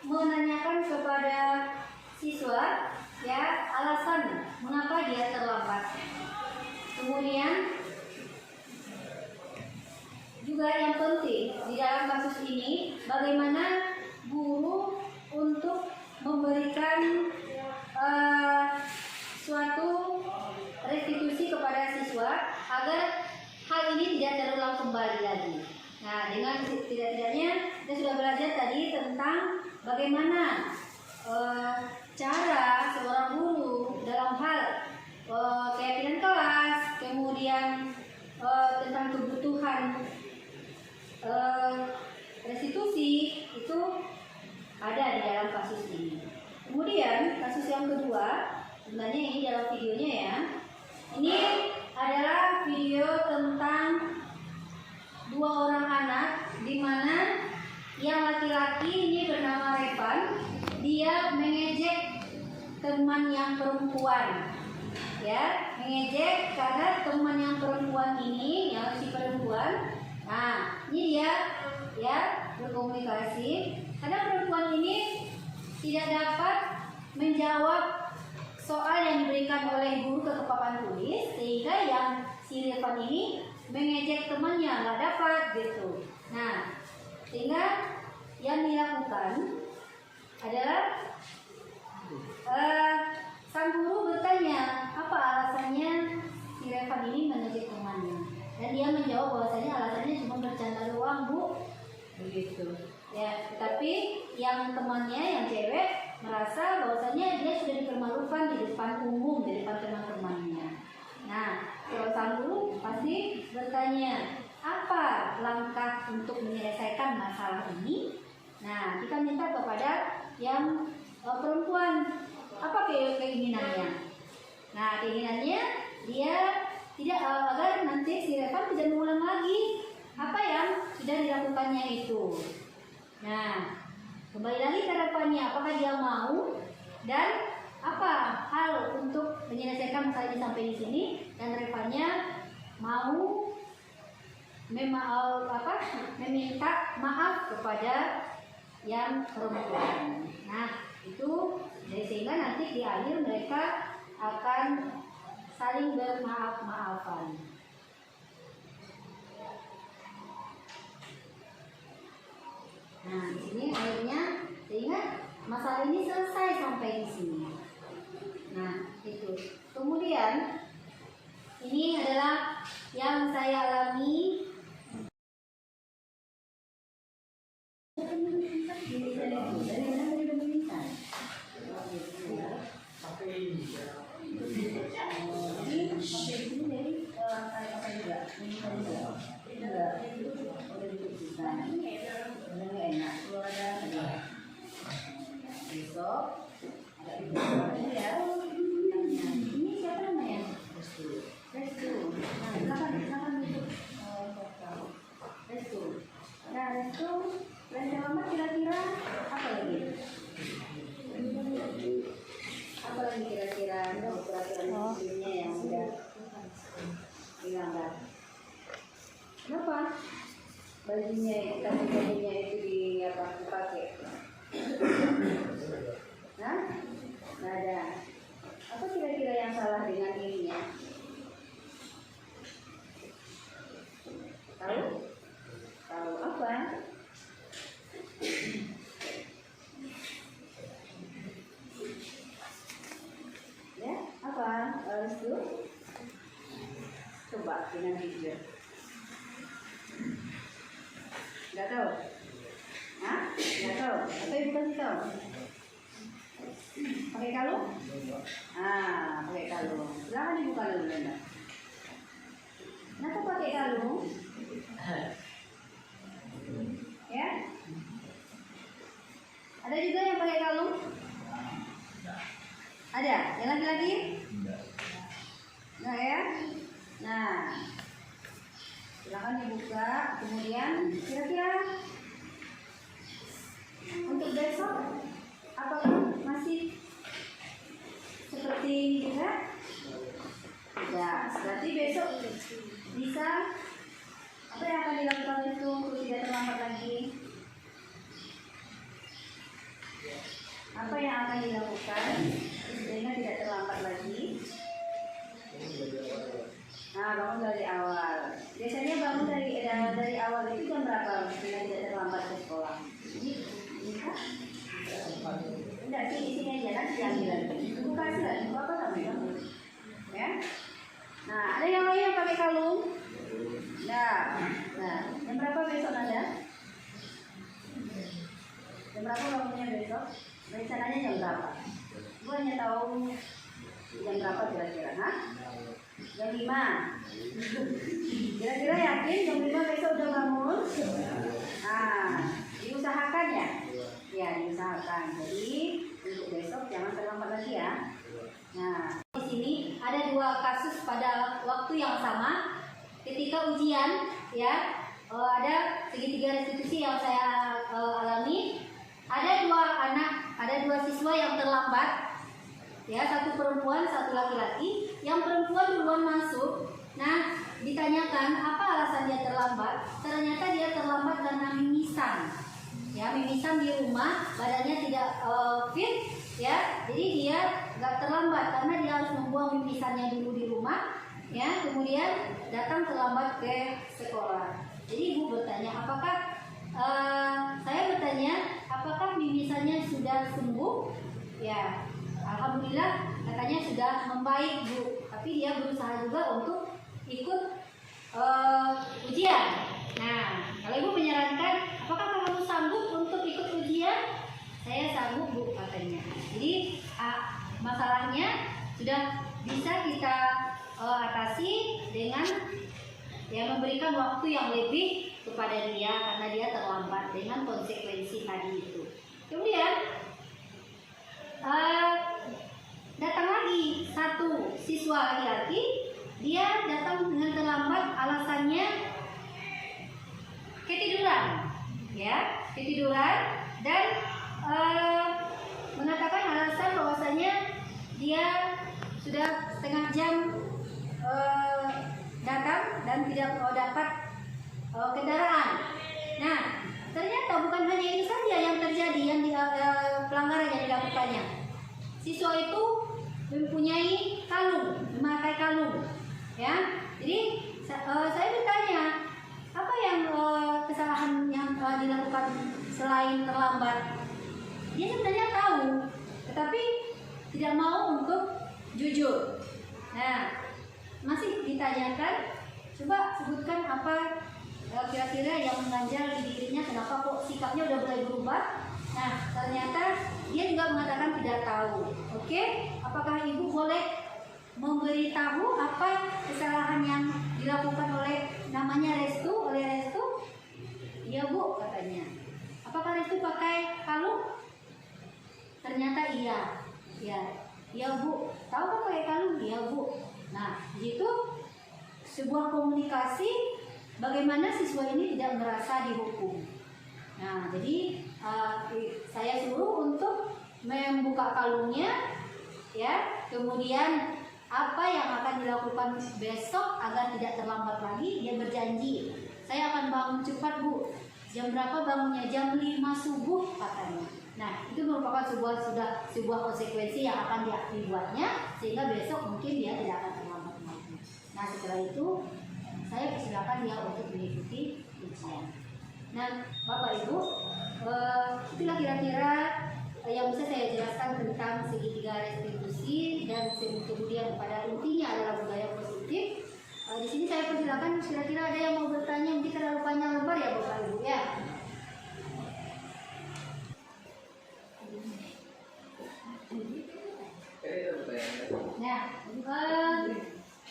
menanyakan kepada siswa, ya, alasan mengapa dia terlambat. Kemudian juga yang penting di dalam kasus ini, bagaimana guru untuk memberikan suatu restitusi kepada siswa agar hal ini tidak terulang kembali lagi. Nah, dengan tidak-tidaknya kita sudah belajar tadi tentang bagaimana cara seorang guru dalam hal keyakinan kelas, kemudian tentang kebutuhan restitusi itu ada di dalam kasus ini. Kemudian kasus yang kedua, sebenarnya ini dalam videonya, ya. Ini adalah video tentang dua orang anak, di mana yang laki-laki ini bernama Revan, dia mengejek teman yang perempuan, ya, mengejek karena teman yang perempuan ini, yang si perempuan. Nah, ini dia, ya, berkomunikasi karena perempuan ini tidak dapat menjawab soal yang diberikan oleh guru ke papan tulis, sehingga yang si Revan ini mengejek temannya, nggak dapat gitu. Nah, sehingga yang dilakukan adalah sang guru bertanya apa alasannya si Revan ini mengejek temannya, dan dia menjawab bahwasanya alasannya cuma bercanda doang, Bu, begitu. Ya, tetapi yang temannya yang cewek merasa bahwasanya dia sudah dipermalukan di depan umum, di depan teman-temannya. Nah, kalau sang guru pasti bertanya, apa langkah untuk menyelesaikan masalah ini? Nah, kita minta kepada yang perempuan, apa keinginannya? Nah, keinginannya dia tidak agar nanti si Revan tidak mengulang lagi apa yang sudah dilakukannya itu. Nah, kembali lagi ke harapannya, apakah dia mau dan apa hal untuk menyelesaikan masalah ini sampai di sini, dan Revannya mau meminta maaf kepada yang perempuan. Nah, itu jadi sehingga nanti di akhir mereka akan saling bermaaf-maafan. Nah, di sini akhirnya sehingga masalah ini selesai sampai di sini. Nah, itu. Kemudian ini adalah yang saya alami. Besok ada itu selain terlambat kira-kira apa lagi? Apa lagi kira-kira peraturan sebelumnya yang sudah dilanggar? Kenapa? Bajunya itu di apa dipakai? Nah, nggak ada. Apa kira-kira yang salah dengan ininya? Tahu? Tahu apa? Ya, apa? Itu? Coba dengan video. Nggak tahu? Hah? Nggak tahu? Atau ibu kasih tahu? Pakai kalung? Ah, pakai kalung. Silakan dibuka dulu, Brenda. Kenapa pakai kalung? Ya? Ada juga yang pakai kalung? Ada? Yang laki-laki? Nah ya? Nah, silakan dibuka. Kemudian kira-kira untuk besok apakah masih seperti ini juga? Tidak. Berarti besok bisa apa yang akan dilakukan itu untuk tidak terlambat lagi? Apa yang akan dilakukan sehingga tidak terlambat lagi? Nah, bangun dari awal. Biasanya bangun dari awal itu jam berapa sehingga tidak terlambat ke sekolah? Ini bisa? Enggak sih, di sini aja nanti diambil lagi. Tunggu kasih lagi, apa namanya? Ya. Nah, ada yang lain yang pakai kalung? Nah, jam berapa besok ada? Jam berapa bangunnya besok? Rencananya jam berapa? Gue hanya tahu jam berapa kira-kira, ha? Jam 5. Kira-kira yakin jam 5 besok udah bangun? Nah, diusahakan ya? Ya, diusahakan. Jadi, untuk besok jangan terlambat lagi ya. Nah, di sini ada 2 kasus pada waktu yang sama ketika ujian ya. Ada segitiga restitusi yang saya alami. Ada 2 siswa yang terlambat. Ya, 1 perempuan, 1 laki-laki. Yang perempuan duluan masuk. Nah, ditanyakan apa alasan dia terlambat. Ternyata dia terlambat karena mimisan. Ya, mimisan di rumah, badannya tidak fit. Ya, jadi dia nggak terlambat karena dia harus membuang mimisannya dulu di rumah. Ya, kemudian datang terlambat ke sekolah. Jadi ibu bertanya, saya bertanya, apakah mimisannya sudah sembuh? Ya, alhamdulillah katanya sudah membaik bu. Tapi dia berusaha juga untuk ikut ujian. Nah, kalau ibu menyarankan, apakah kamu sanggup untuk ikut ujian? Saya sanggup bu katanya. Jadi masalahnya sudah bisa kita atasi dengan memberikan waktu yang lebih kepada dia karena dia terlambat dengan konsekuensi tadi itu. Kemudian datang lagi 1 siswa laki-laki, dia datang dengan terlambat, alasannya ketiduran, ya ketiduran dan mengatakan alasan bahwasanya dia sudah setengah jam datang dan tidak dapat kendaraan. Nah, ternyata bukan hanya ini saja yang terjadi, yang pelanggaran yang dilakukannya. Siswa itu mempunyai kalung, memakai kalung, ya. Jadi saya bertanya, apa yang kesalahan yang dilakukan selain terlambat? Dia sebenarnya tahu, tetapi tidak mau untuk jujur. Nah, masih ditanyakan, coba sebutkan apa kira-kira yang mengganjal di dirinya, kenapa kok sikapnya udah mulai berubah. Nah, ternyata dia juga mengatakan tidak tahu. Oke, apakah ibu boleh memberitahu apa kesalahan yang dilakukan oleh namanya Restu, oleh Restu? Iya bu, katanya. Apakah Restu pakai kalung? Ternyata iya. Iya bu. Tahu kan pakai kalung? Iya bu. Nah, di situ sebuah komunikasi bagaimana siswa ini tidak merasa dihukum. Nah, jadi saya suruh untuk membuka kalungnya, ya. Kemudian apa yang akan dilakukan besok agar tidak terlambat lagi? Dia berjanji, saya akan bangun cepat Bu. Jam berapa bangunnya? Jam 5 subuh katanya. Nah, itu merupakan sebuah konsekuensi yang akan dibuatnya sehingga besok mungkin dia tidak akan terlambat lagi. Nah, setelah itu saya persilakan dia untuk mengikuti ujian. Nah, Bapak Ibu, itulah kira-kira yang bisa saya jelaskan tentang segitiga restitusi dan kemudian pada intinya adalah budaya positif. Di sini saya persilakan, kira-kira ada yang mau bertanya, mungkin terlalu panjang lebar ya Bapak Ibu ya. Nah,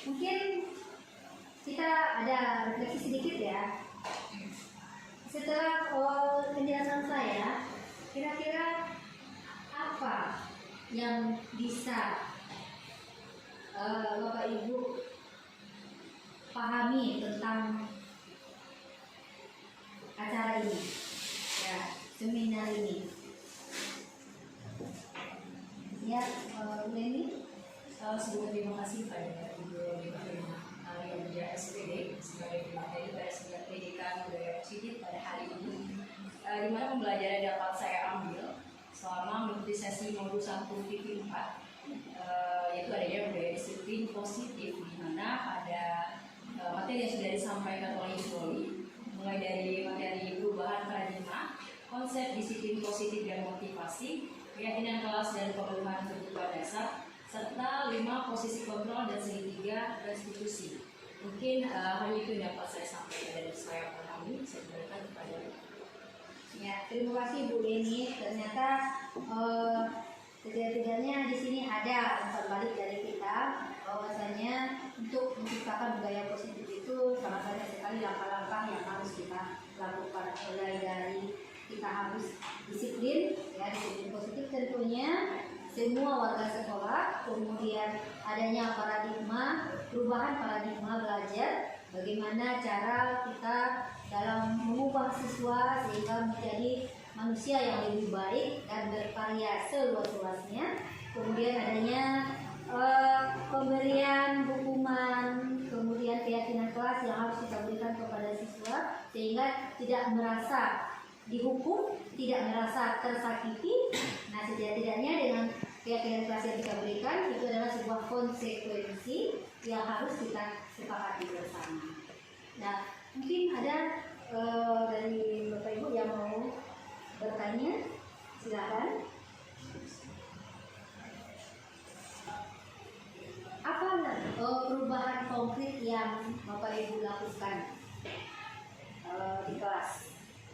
mungkin kita ada refleksi sedikit ya. Setelah penjelasan saya, kira-kira apa yang bisa Bapak Ibu pahami tentang acara ini, ya, seminar ini? Ya, Leni. Sebelum terima kasih pada Ibu Dr. yang menjadi SPD sebagai pemateri pada seminar pendidikan budaya positif pada hari ini, di mana pembelajaran dapat saya ambil selama mengikuti sesi modul 1 TV 4, yaitu adanya budaya disiplin positif, di mana ada materi yang sudah disampaikan oleh Ibu Loli, mulai dari materi perubahan paradigma, konsep disiplin positif dan motivasi, keyakinan kelas dan pemenuhan kebutuhan dasar, serta 5 posisi kontrol dan segitiga restitusi. Mungkin hal itu yang dapat saya sampaikan dari saya pahami, saya berikan kepada Ya, terima kasih Bu Leni. Ternyata setidak-tidaknya di sini ada umpan balik dari kita bahwasanya untuk menciptakan budaya positif itu sangat banyak sekali langkah-langkah yang harus kita lakukan, mulai dari kita harus disiplin, ya, disiplin positif tentunya semua warga sekolah, kemudian adanya paradigma, perubahan paradigma belajar, bagaimana cara kita dalam mengubah siswa sehingga menjadi manusia yang lebih baik dan berkarya seluas-luasnya. Kemudian adanya pemberian hukuman, kemudian keyakinan kelas yang harus kita berikan kepada siswa sehingga tidak merasa dihukum, tidak merasa tersakiti. Nah, setidak-tidaknya dengan keyakinan kelas yang kita berikan itu adalah sebuah konsekuensi yang harus kita sepakati bersama. Nah, mungkin ada dari Bapak Ibu yang mau bertanya, silakan. Apa perubahan konkret yang Bapak Ibu lakukan di kelas?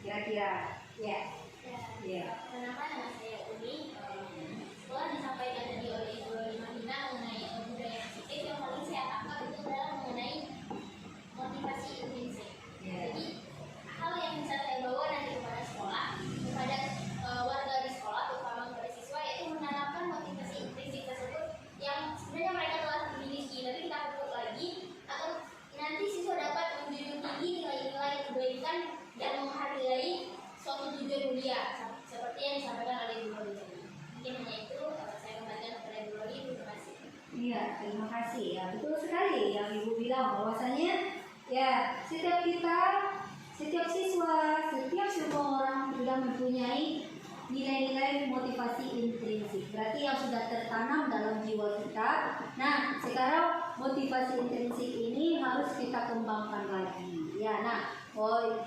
Kira-kira, ya. Ya. Kenapa nama saya Uni? Setelah disampaikan tadi oleh Ibu Marina mengenai budaya positif, yang paling saya tangkap itu adalah mengenai motivasi intrinsik. Jadi hal yang bisa saya bawa nanti kepada sekolah, kepada warga di sekolah, terutama kepada siswa, yaitu menanamkan motivasi intrinsik tersebut yang sebenarnya mereka telah dimiliki, tapi kita pupuk lagi agar nanti siswa dapat menjunjung tinggi nilai-nilai kebaikan dan menghargai suatu tujuan mulia seperti yang disampaikan oleh Ibu Loli tadi. Mungkin hanya itu saya kembalikan kepada Ibu Loli. Terima kasih. Iya, terima kasih ya. Betul sekali yang Ibu bilang bahwasanya ya setiap kita, setiap siswa, setiap semua orang sudah mempunyai nilai-nilai motivasi intrinsik. Berarti yang sudah tertanam dalam jiwa kita. Nah, sekarang motivasi intrinsik ini harus kita kembangkan lagi. Ya, nah,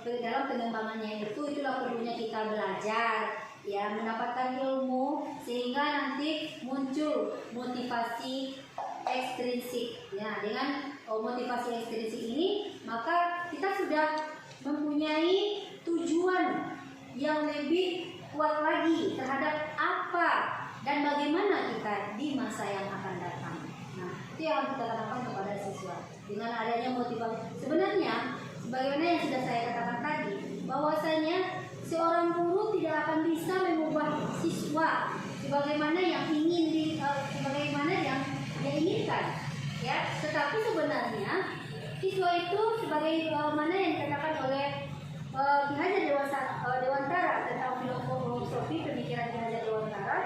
dalam pengembangannya itulah perlunya kita belajar, ya, mendapatkan ilmu sehingga nanti muncul motivasi ekstrinsik. Ya, dengan motivasi ekstrinsik ini maka kita sudah mempunyai tujuan yang lebih kuat lagi terhadap apa dan bagaimana kita di masa yang akan datang. Nah, itu yang kita tanamkan kepada siswa dengan adanya motivasi. Sebenarnya sebagaimana yang sudah saya katakan tadi, bahwasanya seorang guru tidak akan bisa mengubah siswa sebagaimana yang sebagaimana yang dia inginkan, ya. Tetapi sebenarnya siswa itu sebagaimana yang dikatakan oleh Ki Hajar Dewantara filosofi pemikiran Ki Hajar Dewantara.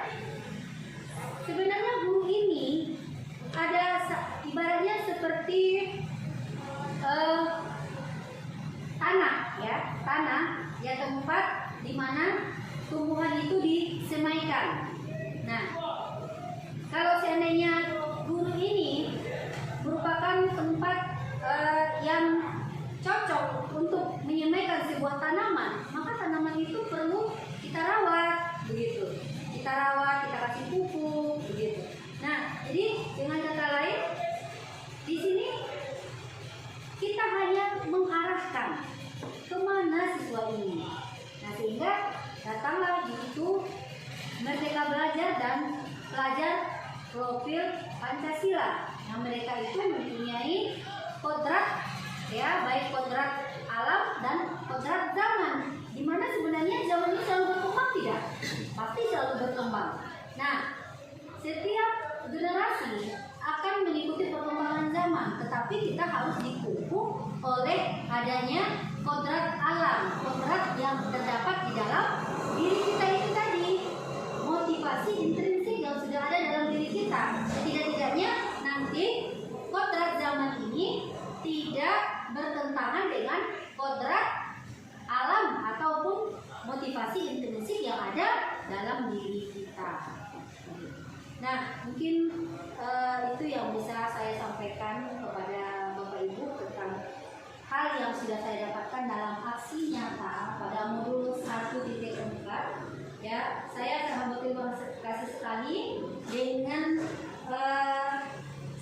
Sebenarnya guru ini ada ibaratnya seperti tanah ya, tempat di mana tumbuhan itu disemaikan. Nah, kalau seandainya guru ini merupakan tempat yang cocok untuk menyemaikan sebuah tanaman, maka tanaman itu perlu kita rawat, begitu. Kita rawat, kita kasih pupuk, begitu. Nah, jadi dengan kata lain, di sini kita hanya mengarahkan kemana siswa ini. Nah, sehingga datanglah di situ Merdeka Belajar dan pelajar profil Pancasila. Nah, mereka itu mempunyai kodrat ya, baik kodrat alam dan kodrat zaman. Di mana sebenarnya zaman ini selalu berkembang tidak? Pasti selalu berkembang. Nah, setiap generasi akan mengikuti perkembangan zaman, tetapi kita harus dipupuk oleh adanya kodrat alam, kodrat yang terdapat di dalam diri kita itu tadi, motivasi intrinsik yang sudah ada dalam diri kita. Setidak-tidaknya nanti kodrat zaman ini tidak bertentangan dengan kodrat alam ataupun motivasi intrinsik yang ada dalam diri kita. Nah, mungkin itu yang bisa saya sampaikan kepada Bapak Ibu tentang hal yang sudah saya dapatkan dalam aksi nyata pada modul 1.4. Ya, saya sangat berterima kasih sekali dengan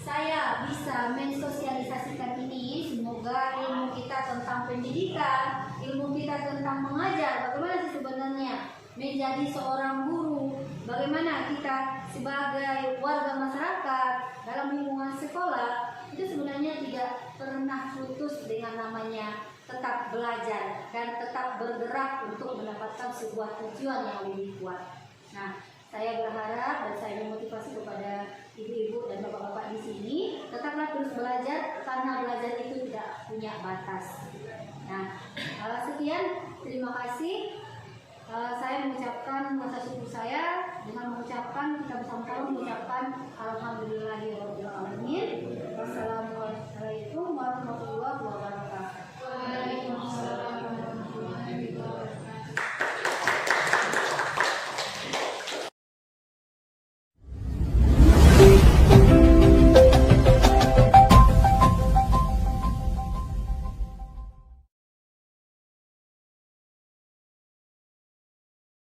saya bisa mensosialisasikan ini. Semoga ilmu kita tentang pendidikan, ilmu kita tentang mengajar, bagaimana sih sebenarnya menjadi seorang guru, bagaimana kita sebagai warga masyarakat dalam lingkungan sekolah, itu sebenarnya tidak pernah putus dengan namanya tetap belajar dan tetap bergerak untuk mendapatkan sebuah tujuan yang lebih kuat. Nah, saya berharap dan saya memotivasi kepada ibu-ibu dan bapak-bapak di sini, tetaplah terus belajar karena belajar itu tidak punya batas. Nah, sekian, terima kasih. Saya mengucapkan rasa syukur saya dengan mengucapkan, kita bersama-sama mengucapkan alhamdulillahirabbil alamin. Wassalamualaikum